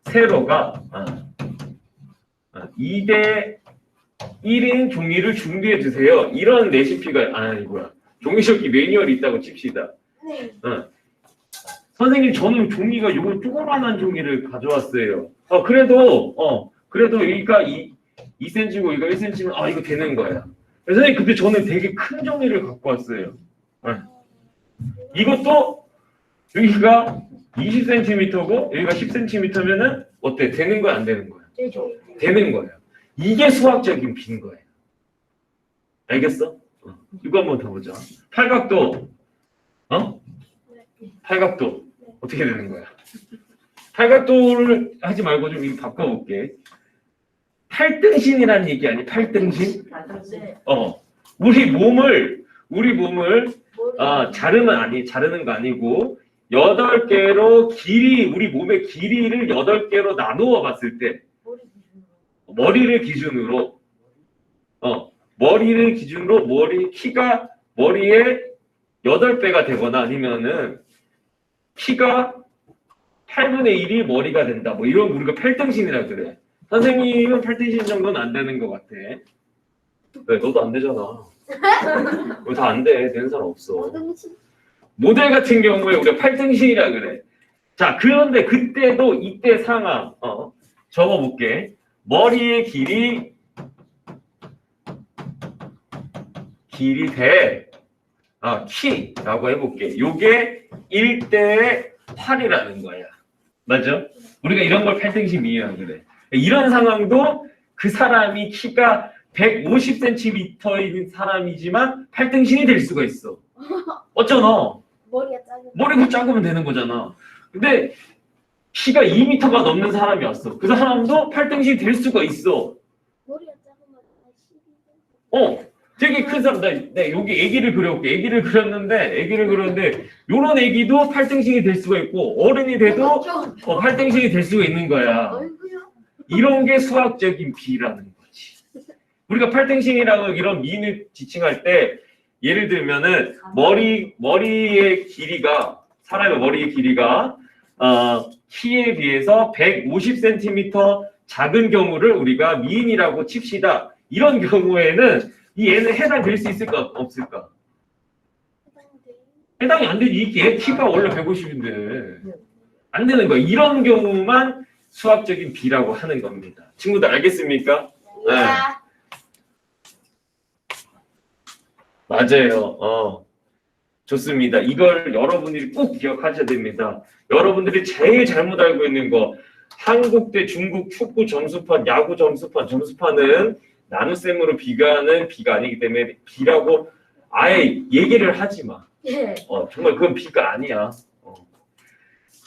세로가 2대1인 종이를 준비해 주세요. 이런 레시피가 종이접기 매뉴얼이 있다고 칩시다. 네. 선생님 저는 종이가 요거 조그만한 종이를 가져왔어요. 그래도 여기가 2cm고 이거 1cm면 이거 되는 거야. 선생님 근데 저는 되게 큰 종이를 갖고 왔어요. 이것도 여기가 20cm고 여기가 10cm면은 어때? 되는 거야 안 되는 거야? 되죠. 되는 거야. 이게 수학적인 비인 거예요. 알겠어? 이거 한번 더 보자. 팔각도 팔각도 어떻게 되는 거야? 팔각도를 하지 말고 좀 이거 바꿔볼게. 팔등신이라는 얘기 아니? 팔등신? 네. 우리 몸을 자르는 거 아니고 8개로 우리 몸의 길이를 8개로 나누어 봤을 때 머리를 기준으로 키가 머리의 8배가 되거나 아니면은 키가 8분의 1이 머리가 된다. 뭐 이런 우리가 8등신이라 그래. 선생님은 8등신 정도는 안 되는 것 같아. 왜? 너도 안 되잖아. 다 안 돼. 되는 사람 없어. 어등신. 모델 같은 경우에 우리가 8등신이라 그래. 자, 그런데 그때도 이때 상황 적어볼게. 머리의 길이 대 키라고 해볼게. 요게 1대 8이라는 거야. 맞죠? 우리가 이런 걸 8등신 미이라 그래. 이런 상황도 그 사람이 키가 150cm인 사람이지만 8등신이 될 수가 있어. 어쩌나? 머리가 작은. 머리가 작으면 되는 거잖아. 근데 키가 2m가 넘는 사람이 왔어. 그 사람도 8등신이 될 수가 있어. 머리가 작으면 12. 되게 큰 사람. 나 여기 애기를 그려볼게. 애기를 그렸는데 요런 애기도 8등신이 될 수가 있고 어른이 돼도 8등신이 될 수가 있는 거야. 얼굴요? 이런 게 수학적인 비라는 거지. 우리가 8등신이라고 이런 미인을 지칭할 때 예를 들면은 머리의 길이가 사람의 머리의 길이가 키에 비해서 150cm 작은 경우를 우리가 미인이라고 칩시다. 이런 경우에는 이 애는 해당될 수 있을까 없을까? 해당이 안 되지. 얘 키가 원래 150인데 안 되는 거야. 이런 경우만 수학적인 비라고 하는 겁니다. 친구들 알겠습니까? 네. 맞아요. 좋습니다. 이걸 여러분들이 꼭 기억하셔야 됩니다. 여러분들이 제일 잘못 알고 있는 거 한국 대 중국 축구 점수판, 야구 점수판은 나눗셈으로 비교하는 비가 아니기 때문에 비라고 아예 얘기를 하지 마. 예. 정말 그건 비가 아니야.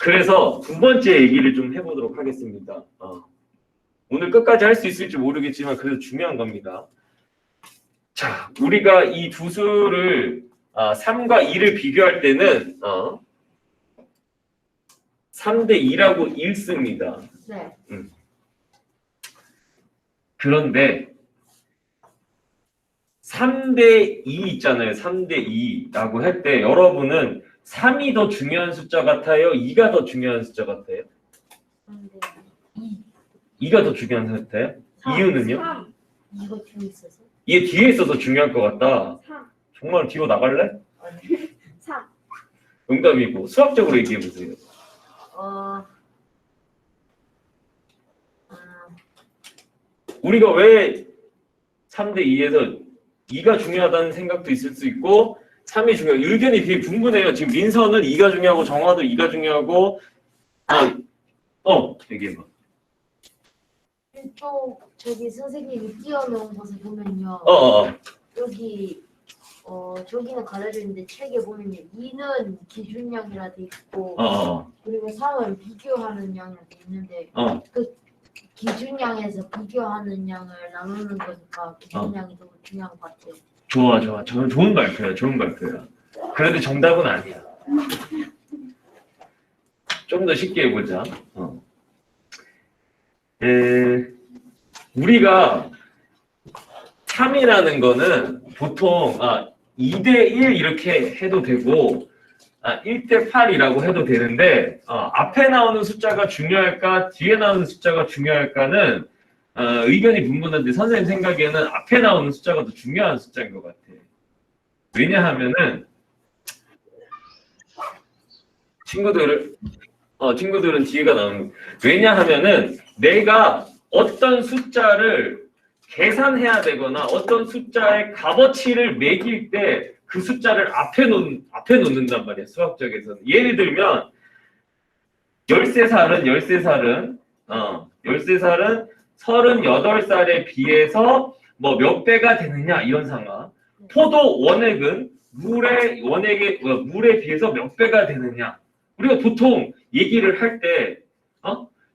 그래서 두 번째 얘기를 좀 해보도록 하겠습니다. 오늘 끝까지 할 수 있을지 모르겠지만 그래도 중요한 겁니다. 자, 우리가 이 두 수를 3과 2를 비교할 때는 3대 2라고 읽습니다. 네. 그런데 3대 2 있잖아요. 3대 2라고 할 때 여러분은 3이 더 중요한 숫자 같아요? 2가 더 중요한 숫자 같아요? 2가 더 중요한 숫자 같아요? 이유는요? 3. 이거 뒤에 있어서. 얘 뒤에 있어서 중요할 것 같다. 3. 정말 뒤로 나갈래? 3. 응답이고 수학적으로 얘기해 보세요. 우리가 왜 3대 2에서 2가 중요하다는 생각도 있을 수 있고 3이 중요해요. 의견이 되게 분분해요. 지금 민서는 2가 중요하고 정화도 2가 중요하고 얘기해봐. 또 저기 선생님이 띄워놓은 것을 보면요. 여기 저기는 가려져 있는데 책에 보면요. 2는 기준량이라 돼 있고 그리고 3은 비교하는 양이라 돼 있는데 그 기준량에서 비교하는 양을 나누는 거니까 기준량이 더 중요한 것 같아요. 좋아. 저는 좋은 발표야. 그런데 정답은 아니야. 좀 더 쉽게 해보자. 우리가 3이라는 거는 보통 2대1 이렇게 해도 되고 1대 8이라고 해도 되는데 앞에 나오는 숫자가 중요할까 뒤에 나오는 숫자가 중요할까는 의견이 분분한데 선생님 생각에는 앞에 나오는 숫자가 더 중요한 숫자인 것 같아. 왜냐하면은 친구들은 뒤에가 나오는 거야. 왜냐하면은 내가 어떤 숫자를 계산해야 되거나 어떤 숫자의 값어치를 매길 때 그 숫자를 앞에 놓는단 말이야. 수학적에서는. 예를 들면 13살은 38살에 비해서 뭐 몇 배가 되느냐 이런 상황. 포도 원액은 물에 비해서 몇 배가 되느냐. 우리가 보통 얘기를 할 때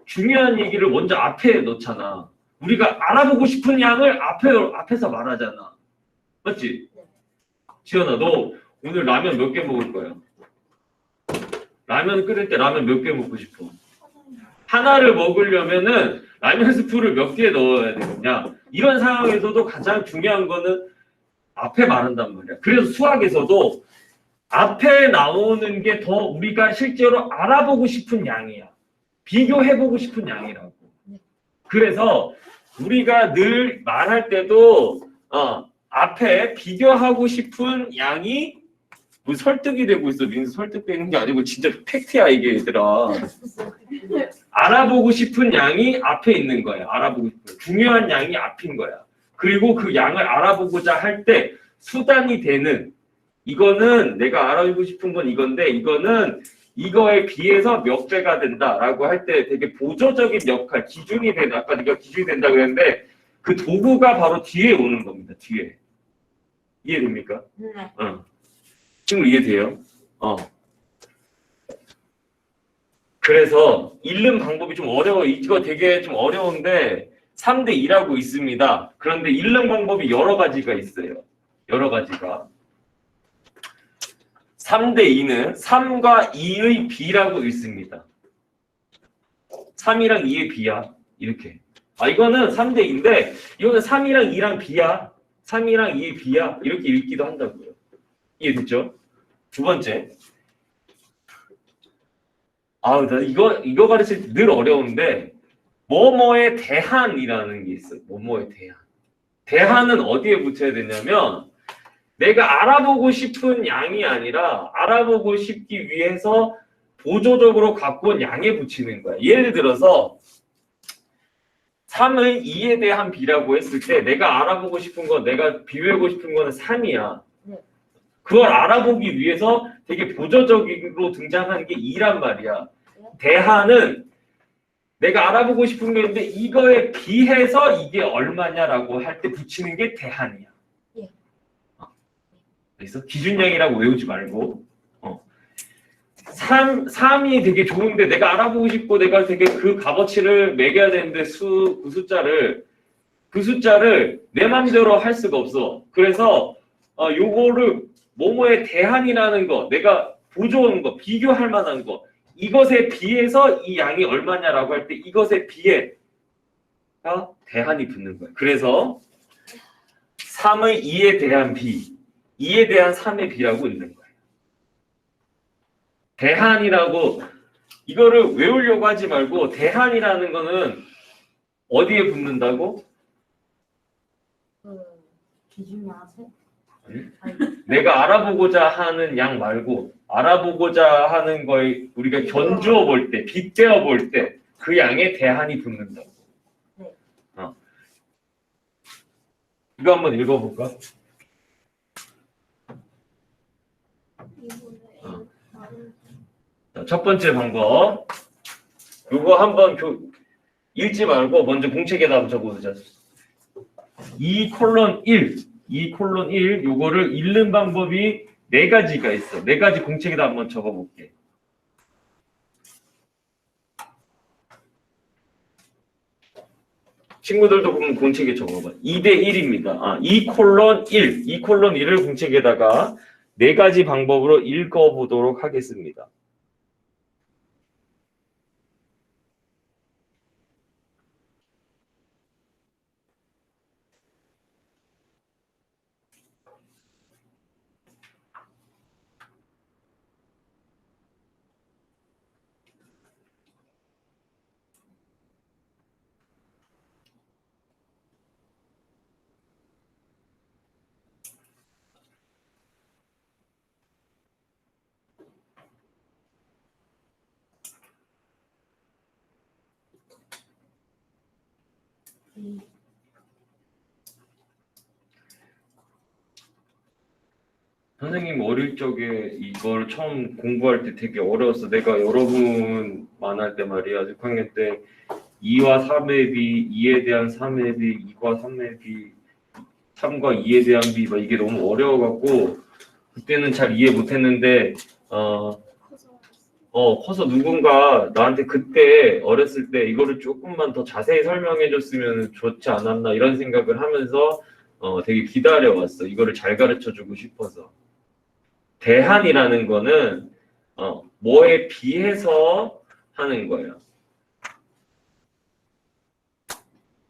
중요한 얘기를 먼저 앞에 넣잖아. 우리가 알아보고 싶은 양을 앞에서 말하잖아. 맞지? 지연아, 너 오늘 라면 몇 개 먹을 거야? 라면 끓일 때 라면 몇 개 먹고 싶어? 하나를 먹으려면은 라면 스프를 몇 개 넣어야 되느냐? 이런 상황에서도 가장 중요한 거는 앞에 말한단 말이야. 그래서 수학에서도 앞에 나오는 게 더 우리가 실제로 알아보고 싶은 양이야. 비교해보고 싶은 양이라고. 그래서 우리가 늘 말할 때도 앞에 비교하고 싶은 양이 뭐 설득이 되고 있어. 민수 설득되는 게 아니고 진짜 팩트야 이게 얘들아. 알아보고 싶은 양이 앞에 있는 거야. 알아보고 싶은 중요한 양이 앞인 거야. 그리고 그 양을 알아보고자 할 때 수단이 되는 이거는 내가 알아보고 싶은 건 이건데 이거는 이거에 비해서 몇 배가 된다라고 할 때 되게 보조적인 역할, 기준이 된다. 아까 네가 기준이 된다 그랬는데 그 도구가 바로 뒤에 오는 겁니다. 뒤에. 이해됩니까? 네. 지금 이해돼요? 그래서 읽는 방법이 좀 어려워. 이거 되게 좀 어려운데 3대 2라고 있습니다. 그런데 읽는 방법이 여러 가지가 있어요. 여러 가지가. 3대 2는 3과 2의 비라고 있습니다. 3이랑 2의 비야. 이렇게. 이거는 3대 2인데 이거는 3이랑 2랑 비야. 3이랑 2의 비야. 이렇게 읽기도 한다고요. 이해됐죠? 두 번째. 나 이거 가르칠 때 늘 어려운데 뭐뭐에 대한이라는 게 있어요. 뭐뭐에 대한. 대한은 어디에 붙여야 되냐면 내가 알아보고 싶은 양이 아니라 알아보고 싶기 위해서 보조적으로 갖고 온 양에 붙이는 거야. 예를 들어서 3의 2에 대한 비라고 했을 때 내가 알아보고 싶은 거, 내가 비교하고 싶은 거는 3이야. 그걸 알아보기 위해서 되게 보조적으로 등장하는 게 2란 말이야. 대한은 내가 알아보고 싶은 게 있는데 이거에 비해서 이게 얼마냐라고 할 때 붙이는 게 대한이야. 그래서 기준량이라고 외우지 말고 3이 되게 좋은데 내가 알아보고 싶고 내가 되게 그 값어치를 매겨야 되는데 그 숫자를 내 맘대로 할 수가 없어. 그래서 요거를 뭐뭐에 대한이라는 거, 내가 보조하는 거, 비교할 만한 거, 이것에 비해서 이 양이 얼마냐라고 할 때 이것에 비해가 대한이 붙는 거야. 그래서 3의 2에 대한 비, 2에 대한 3의 비라고 있는 거예요. 대한이라고 이거를 외우려고 하지 말고 대한이라는 거는 어디에 붙는다고? 기준량 앞에? 내가 알아보고자 하는 양 말고 알아보고자 하는 거에 우리가 견주어 볼 때, 빗대어 볼 때 그 양에 대한이 붙는다고. 네. 이거 한번 읽어볼까? 자, 첫 번째 방법. 이거 한번 읽지 말고 먼저 공책에다 한번 적어보자. 2:1 요거를 읽는 방법이 4가지가 있어. 4가지 공책에다 한번 적어볼게. 친구들도 보면 공책에 적어봐. 2:1입니다. 2:1을 공책에다가 4가지 방법으로 읽어보도록 하겠습니다. 선생님 어릴 적에 이걸 처음 공부할 때 되게 어려웠어. 내가 여러분 만날 때 말이야. 6학년 때 2와 3의 비, 2에 대한 3의 비, 2과 3의 비, 3과 2에 대한 비, 막 이게 너무 어려워갖고 그때는 잘 이해 못했는데 커서 누군가 나한테 그때 어렸을 때 이거를 조금만 더 자세히 설명해줬으면 좋지 않았나 이런 생각을 하면서 되게 기다려왔어. 이거를 잘 가르쳐주고 싶어서. 대한이라는 거는 뭐에 비해서 하는 거예요.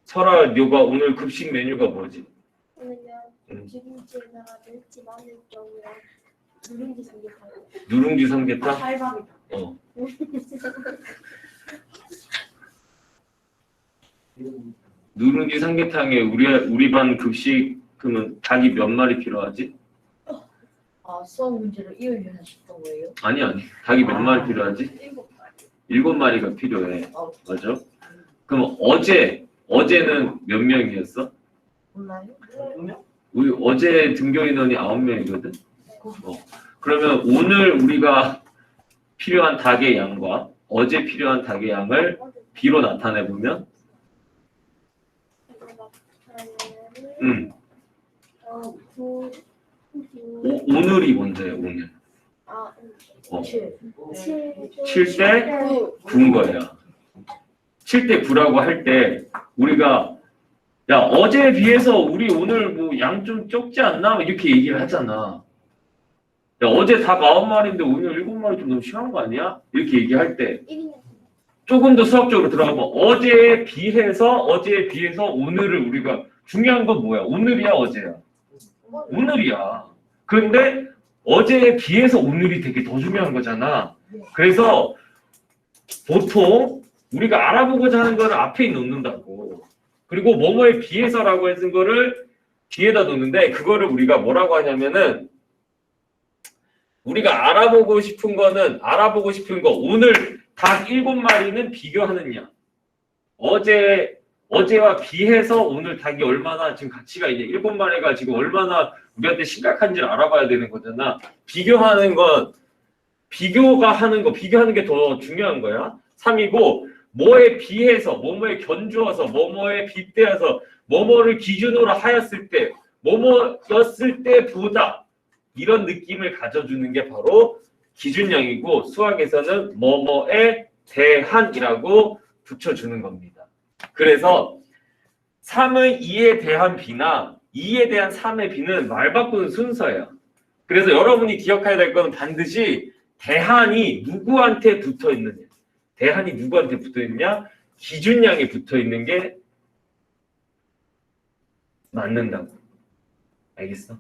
설아, 너가 오늘 급식 메뉴가 뭐지? 오늘요 김치에다가 멸치 마늘 쪽이랑 누룽지 삼계탕. 누룽지 삼계탕? 살밥이다. 어. 누룽지 삼계탕에 우리 반 급식 그러면 닭이 몇 마리 필요하지? 아, 수학 문제로 이유를 하셨던 거예요? 아니 닭이 몇 마리 필요하지? 7마리. 7마리가 필요해. 어, 맞아? 그럼 어제는 몇 명이었어? 몰라요? 우리 어제 등교 인원이 9명이거든. 그러면 오늘 우리가 필요한 닭의 양과 어제 필요한 닭의 양을 B로 나타내 보면, 오늘이 먼저예요. 오늘. 아, 어. 7. 7대 9인 거예요. 7대 9라고 할 때 우리가 야 어제에 비해서 우리 오늘 뭐 양 좀 적지 않나? 이렇게 얘기를 하잖아. 야 어제 닭 9마리인데 오늘 7마리 좀 너무 심한 거 아니야? 이렇게 얘기할 때 1인 조금 더 수학적으로 들어가면 어제에 비해서 오늘을 우리가 중요한 건 뭐야? 오늘이야 어제야? 오늘이야. 그런데 어제에 비해서 오늘이 되게 더 중요한 거잖아. 그래서 보통 우리가 알아보고자 하는 거를 앞에 놓는다고. 그리고 뭐뭐에 비해서라고 했은 거를 뒤에다 놓는데 그거를 우리가 뭐라고 하냐면은 우리가 알아보고 싶은 거 오늘 닭 7마리는 비교하는 양. 어제와 비해서 오늘 닭이 얼마나 지금 가치가 있냐. 7마리가 지금 얼마나 우리한테 심각한지를 알아봐야 되는 거잖아. 비교하는 게 더 중요한 거야. 3이고 뭐에 비해서, 뭐뭐에 견주어서, 뭐뭐에 빗대어서, 뭐뭐를 기준으로 하였을 때, 뭐뭐였을 때보다 이런 느낌을 가져주는 게 바로 기준량이고 수학에서는 뭐뭐에 대한이라고 붙여주는 겁니다. 그래서 3의 2에 대한 B나 2에 대한 3의 B는 말 바꾸는 순서예요. 그래서 여러분이 기억해야 될 것은 반드시 대한이 누구한테 붙어 있느냐. 대한이 누구한테 붙어 있느냐? 기준량에 붙어 있는 게 맞는다고. 알겠어?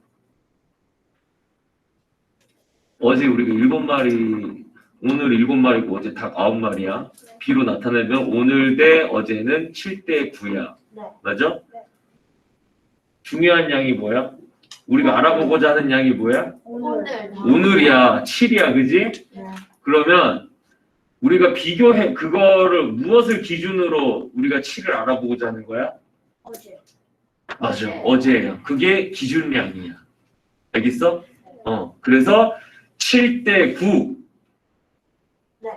어제 우리가 7마리, 오늘 7마리고 어제 닭 9마리야. B로 나타내면 오늘 대 어제는 7대 9야. 네. 맞아? 네. 중요한 양이 뭐야? 우리가 알아보고자 하는 양이 뭐야? 오늘. 오늘이야. 7이야. 그지? 네. 그러면 우리가 비교해 그거를 무엇을 기준으로 우리가 7을 알아보고자 하는 거야? 어제. 맞아. 어제예요. 그게 기준량이야. 알겠어? 그래서 7대 9. 네.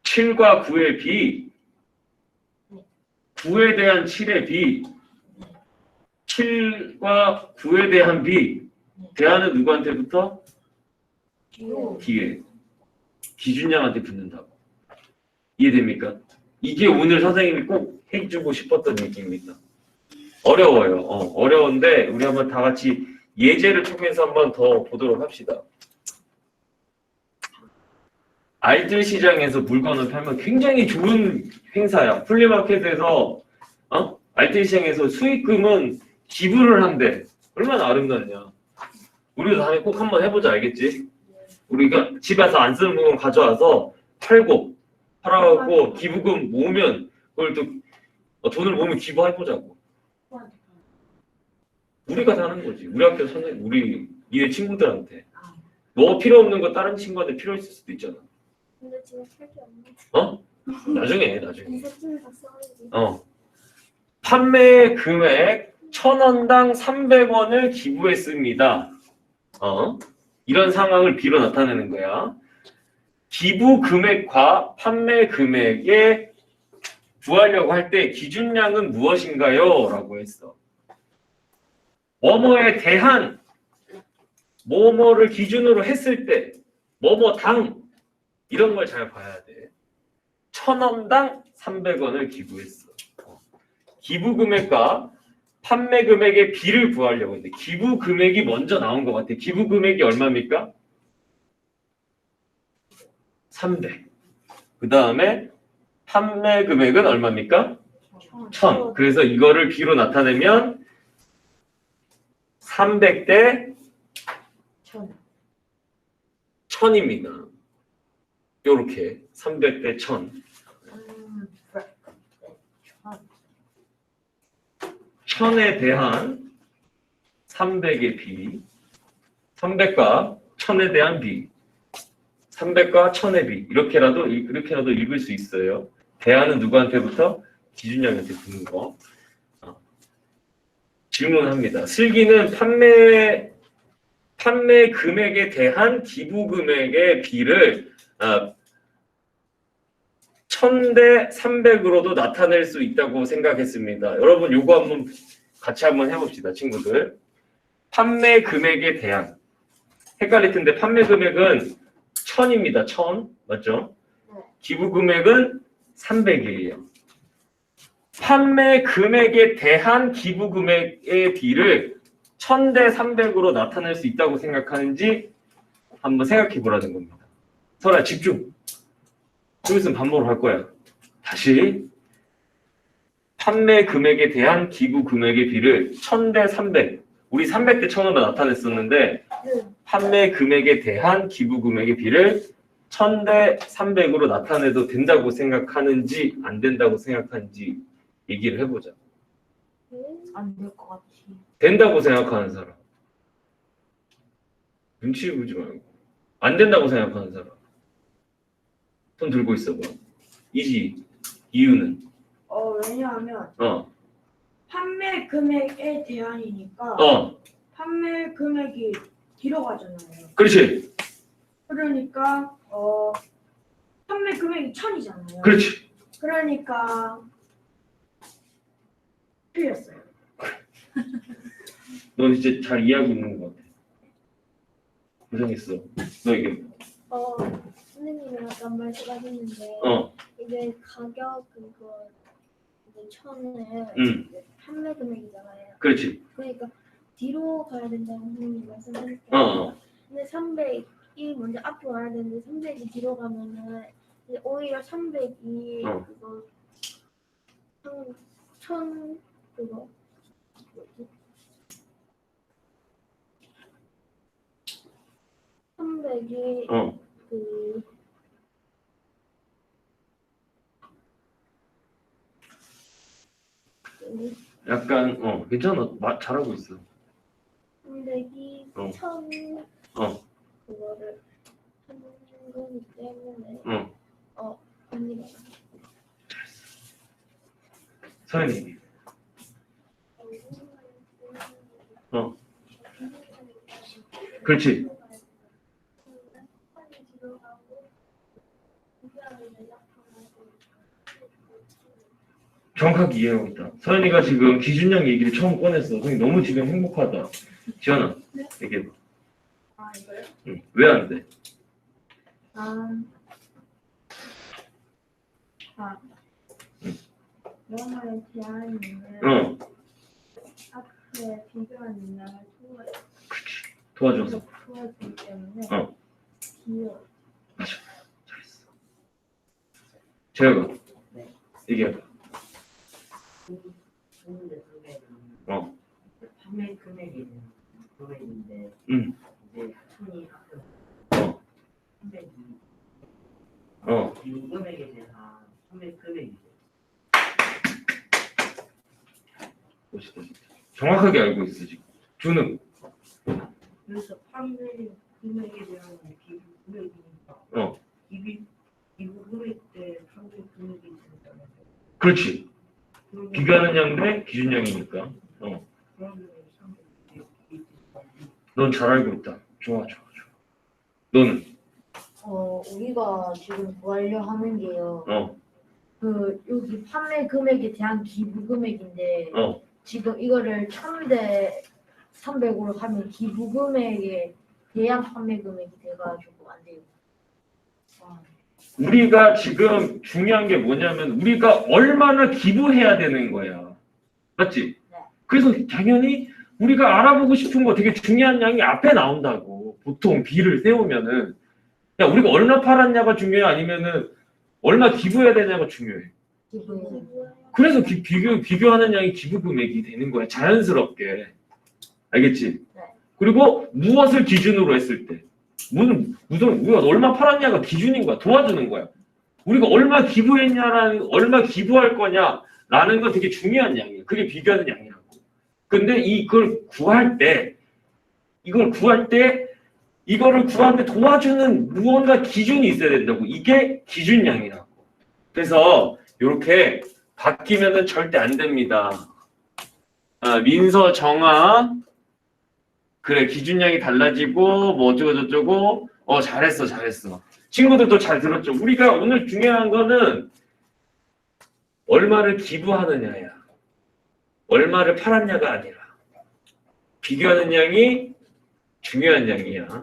7과 9의 B. 9에 대한 7의 B. 7과 9에 대한 B. 대안은 누구한테 붙어? D에. 기준량한테 붙는다고. 이해됩니까? 이게 오늘 선생님이 꼭 해주고 싶었던 얘기입니다. 어려워요. 어려운데 우리 한번 다 같이 예제를 통해서 한번 더 보도록 합시다. 알뜰 시장에서 물건을 팔면 굉장히 좋은 행사야. 플리마켓에서 알뜰 시장에서 수익금은 기부를 한대. 얼마나 아름답냐. 우리도 다음에 꼭 한번 해보자. 알겠지? 우리가 집에서 안 쓰는 물건 가져와서 팔아갖고 기부금 모으면 그걸 또 돈을 모으면 기부해보자고. 우리가 사는 거지. 우리 학교 선생님, 우리 니네 친구들한테. 너 필요 없는 거 다른 친구한테 필요 있을 수도 있잖아. 근데 지금 살게 없는데. 나중에. 인쇄증을 다 써야지. 판매 금액 1,000원당 300원을 기부했습니다. 이런 상황을 B로 나타내는 거야. 기부 금액과 판매 금액에 구하려고 할 때 기준량은 무엇인가요? 라고 했어. 뭐뭐에 대한 뭐뭐를 기준으로 했을 때 뭐뭐당 이런 걸 잘 봐야 돼. 1,000원당 300원을 기부했어. 기부 금액과 판매 금액의 B를 구하려고 했는데 기부 금액이 먼저 나온 것 같아. 기부 금액이 얼마입니까? 300. 그 다음에 판매 금액은 얼마입니까? 1000. 그래서 이거를 B로 나타내면 300대 1000. 1000입니다. 요렇게 300대 1000. 1000에 대한 300의 비, 300과 1000에 대한 비, 300과 1000의 비 이렇게라도 읽을 수 있어요. 대안은 누구한테부터? 기준량한테 붙는 거. 질문합니다. 슬기는 판매 금액에 대한 기부 금액의 비를 1000대 300으로도 나타낼 수 있다고 생각했습니다. 여러분 요거 한번 같이 한번 해봅시다, 친구들. 판매 금액에 대한 헷갈릴 텐데 판매 금액은 1000입니다. 1000 맞죠? 기부 금액은 300이에요. 판매 금액에 대한 기부 금액의 비를 1000대 300으로 나타낼 수 있다고 생각하는지 한번 생각해 보라는 겁니다. 설아 집중. 좀 있으면 반복을 할 거야. 다시 판매 금액에 대한 기부 금액의 비를 1000대 300 우리 300대 1000으로 나타냈었는데 판매 금액에 대한 기부 금액의 비를 1000대 300으로 나타내도 된다고 생각하는지 안 된다고 생각하는지 얘기를 해보자. 안 될 것 같아. 된다고 생각하는 사람. 눈치 보지 말고. 안 된다고 생각하는 사람. 손 들고 있어봐. 이유는? 왜냐하면 어. 판매 금액에 대한이니까 판매 금액이 뒤로 가잖아요. 그렇지. 그러니까 판매 금액이 1000이잖아요. 그렇지. 그러니까 틀렸어요. 너 이제 잘 이해하고 있는 것 같아. 고생했어. 너 이게. 선생님이 아까 말씀하셨는데 이제 가격 그거 이제 1000을 판매 금액이잖아요. 그렇지. 그러니까 뒤로 가야 된다고 선생님이 말씀하셨어요. 근데 300이 먼저 앞으로 가야 되는데 300이 뒤로 가면은 이제 오히려 300이 그거 1000 그거 뭐지? 300이 그 약간 괜찮아. 잘하고 있어. 300이 1000 그거를 하는 거기 때문에 언니가 서연이. 그렇지. 정확하게 이해하고 있다. 서연이가 지금 기준량 얘기를 처음 꺼냈어. 선생님 너무 지금 행복하다. 지연아, 얘기해봐. 이거요? 응. 왜 안 돼? 영어의 제한이는 앞에 비교하는 양을 도와줘서. 도와주기 때문에 귀여워. 잘했어. 재혁아, 얘기해봐. 했는데 금액은 판매 금액이 금액인데 이제 1000이 앞에 300이 기부 금액에 대한 판매 금액이죠. 멋있다 진짜. 정확하게 알고 있어 지금. 주는 그래서 판매 금액에 대한 기부 금액이니까 기부 금액 때 판매 금액이 된다면 그렇지. 비교하는 양인데 기준량이니까. 넌 잘 알고 있다. 좋아. 너는? 우리가 지금 구하려 하는 게요. 그 여기 판매 금액에 대한 기부 금액인데 지금 이거를 1000대 300으로 하면 기부 금액에 대한 판매 금액이 돼가지고 안 돼요. 우리가 지금 중요한 게 뭐냐면 우리가 얼마나 기부해야 되는 거야. 맞지? 네. 그래서 당연히 우리가 알아보고 싶은 거 되게 중요한 양이 앞에 나온다고. 보통 비를 세우면은 야 우리가 얼마 팔았냐가 중요해 아니면은 얼마 기부해야 되냐가 중요해. 그래서 비교하는 양이 기부 금액이 되는 거야. 자연스럽게. 알겠지? 네. 그리고 무엇을 기준으로 했을 때 무슨 우리가 얼마 팔았냐가 기준인 거야. 도와주는 거야. 우리가 얼마 얼마 기부할 거냐라는 건 되게 중요한 양이에요. 그게 비교하는 양이라고. 근데 이거를 구할 때 이거를 구하는데 도와주는 무언가 기준이 있어야 된다고. 이게 기준량이라고. 그래서 이렇게 바뀌면은 절대 안 됩니다. 민서 정아 그래 기준량이 달라지고 뭐 어쩌고 저쩌고 잘했어 친구들도 잘 들었죠. 우리가 오늘 중요한 거는 얼마를 기부하느냐야. 얼마를 팔았냐가 아니라 비교하는 양이 중요한 양이야.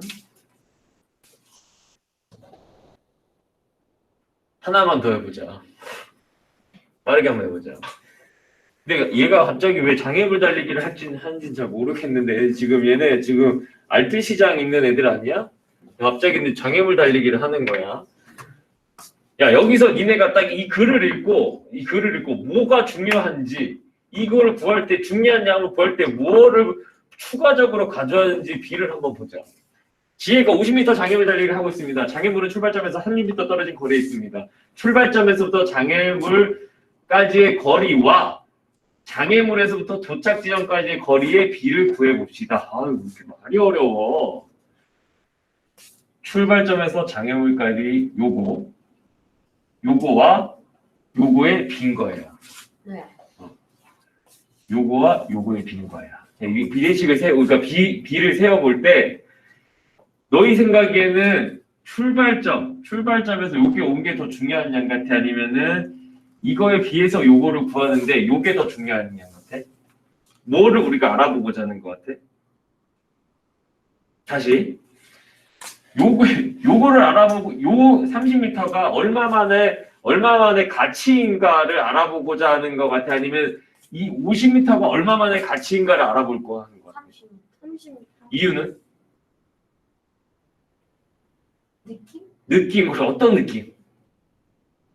하나만 더 해보자. 빠르게 한번 해보자. 근데 얘가 갑자기 왜 장애물 달리기를 한지는 잘 모르겠는데 얘네 지금 알뜰 시장 있는 애들 아니야? 갑자기 근데 장애물 달리기를 하는 거야. 야 여기서 니네가 딱 이 글을 읽고 뭐가 중요한지 이걸 구할 때 중요한 양을 구할 때 뭐를 추가적으로 가져야하는지 비를 한번 보자. 지혜가 50m 장애물 달리기를 하고 있습니다. 장애물은 출발점에서 3m 떨어진 거리에 있습니다. 출발점에서부터 장애물까지의 거리와 장애물에서부터 도착 지점까지의 거리의 비를 구해봅시다. 아유, 이렇게 말이 어려워. 출발점에서 장애물까지 요거와 요거의 빈 거예요. 네. 요거와 요거의 빈 거야. 이 비례식을 그러니까 비를 세워볼 때 너희 생각에는 출발점에서 요게 온 게 더 중요한 양 같아? 아니면은 이거에 비해서 요거를 구하는데 요게 더 중요한 양 같아? 뭐를 우리가 알아보고자 하는 것 같아? 다시 요거를 알아보고 요 30m가 얼마 만에 가치인가를 알아보고자 하는 것 같아? 아니면 이 50m가 얼마 만에 가치인가를 알아볼 거 하는 것 같아? 30m. 이유는? 느낌? 어떤 느낌?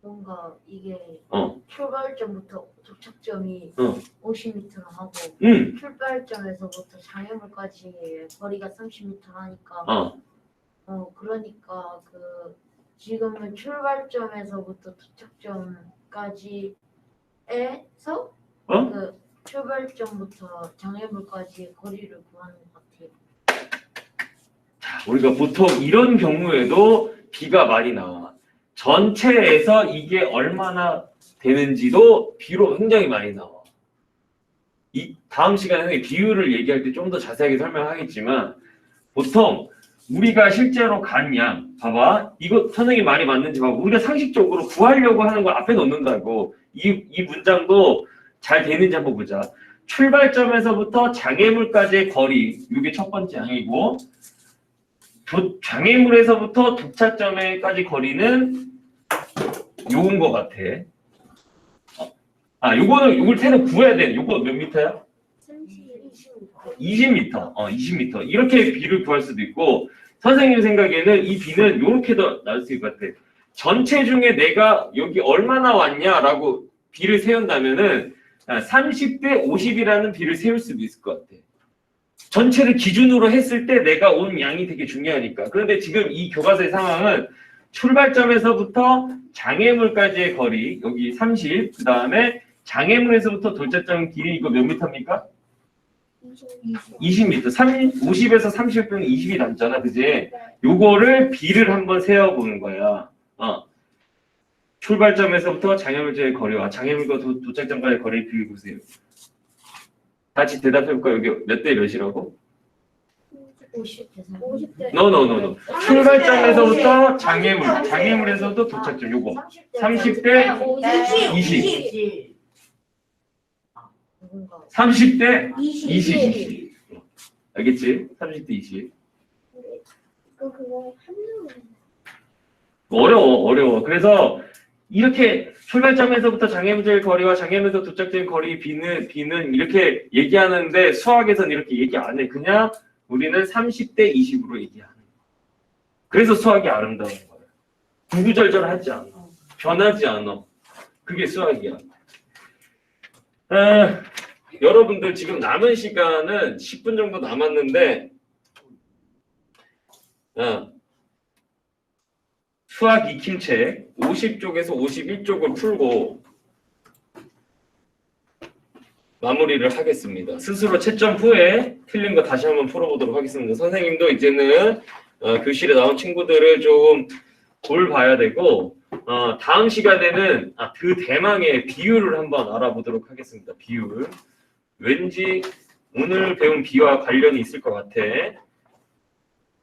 뭔가 이게 어. 출발점부터 도착점이 50m를 하고 출발점에서부터 장애물까지의 거리가 30m 하니까 그러니까 그 지금은 출발점에서부터 도착점까지에서 그 출발점부터 장애물까지의 거리를 구하는 것 같아요. 우리가 보통 이런 경우에도 비가 많이 나와. 전체에서 이게 얼마나 되는지도 비로 굉장히 많이 나와. 이 다음 시간에 비율을 얘기할 때 좀 더 자세하게 설명하겠지만 보통 우리가 실제로 간 양, 봐봐. 이거 선생님 말이 맞는지 봐봐. 우리가 상식적으로 구하려고 하는 걸 앞에 놓는다고. 이 문장도 잘 되는지 한번 보자. 출발점에서부터 장애물까지의 거리, 이게 첫 번째 양이고 장애물에서부터 도착점에까지 거리는 요건 것 같아. 요걸 태는 구해야 돼. 요거 몇 미터야? 20m. 20m. 이렇게 비를 구할 수도 있고 선생님 생각에는 이 비는 이렇게도 나올 수 있을 것 같아. 전체 중에 내가 여기 얼마나 왔냐라고 비를 세운다면은 30대 50이라는 비를 세울 수도 있을 것 같아. 전체를 기준으로 했을 때 내가 온 양이 되게 중요하니까. 그런데 지금 이 교과서의 상황은 출발점에서부터 장애물까지의 거리 여기 30, 그 다음에 장애물에서부터 도착점 길이 이거 몇 미터입니까? 20m. 50에서 30 빼면 20이 남잖아, 그지? 요거를 비를 한번 세어보는 거야. 출발점에서부터 장애물까지의 거리와 장애물과 도착점까지의 거리를 비교해보세요. 같이 대답해볼까? 여기 몇 대 몇이라고? 50대. No. 출발점에서부터 장애물에서도 도착점 요거 30대 20. 30대 20. 알겠지? 30대 20. 그거 어려워. 그래서 이렇게 출발점에서부터 장애물의 거리와 장애물에서 도착점의 거리 비는 이렇게 얘기하는데 수학에서는 이렇게 얘기 안 해. 그냥 우리는 30대 20으로 얘기하는 거야. 그래서 수학이 아름다운 거야. 구구절절하지 않아. 변하지 않아. 그게 수학이야. 여러분들 지금 남은 시간은 10분 정도 남았는데 수학 익힘책 50쪽에서 51쪽을 풀고 마무리를 하겠습니다. 스스로 채점 후에 틀린 거 다시 한번 풀어보도록 하겠습니다. 선생님도 이제는 교실에 나온 친구들을 좀 돌봐야 되고 다음 시간에는 그 대망의 비율을 한번 알아보도록 하겠습니다. 비율. 왠지 오늘 배운 비와 관련이 있을 것 같아.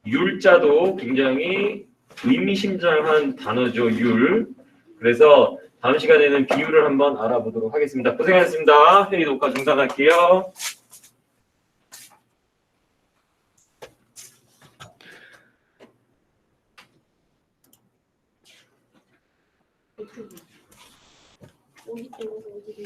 율자도 굉장히 의미심장한 단어죠. 율. 그래서 다음 시간에는 비율을 한번 알아보도록 하겠습니다. 고생하셨습니다. 회의 녹화 중단할게요. 오기 쪽에서 오기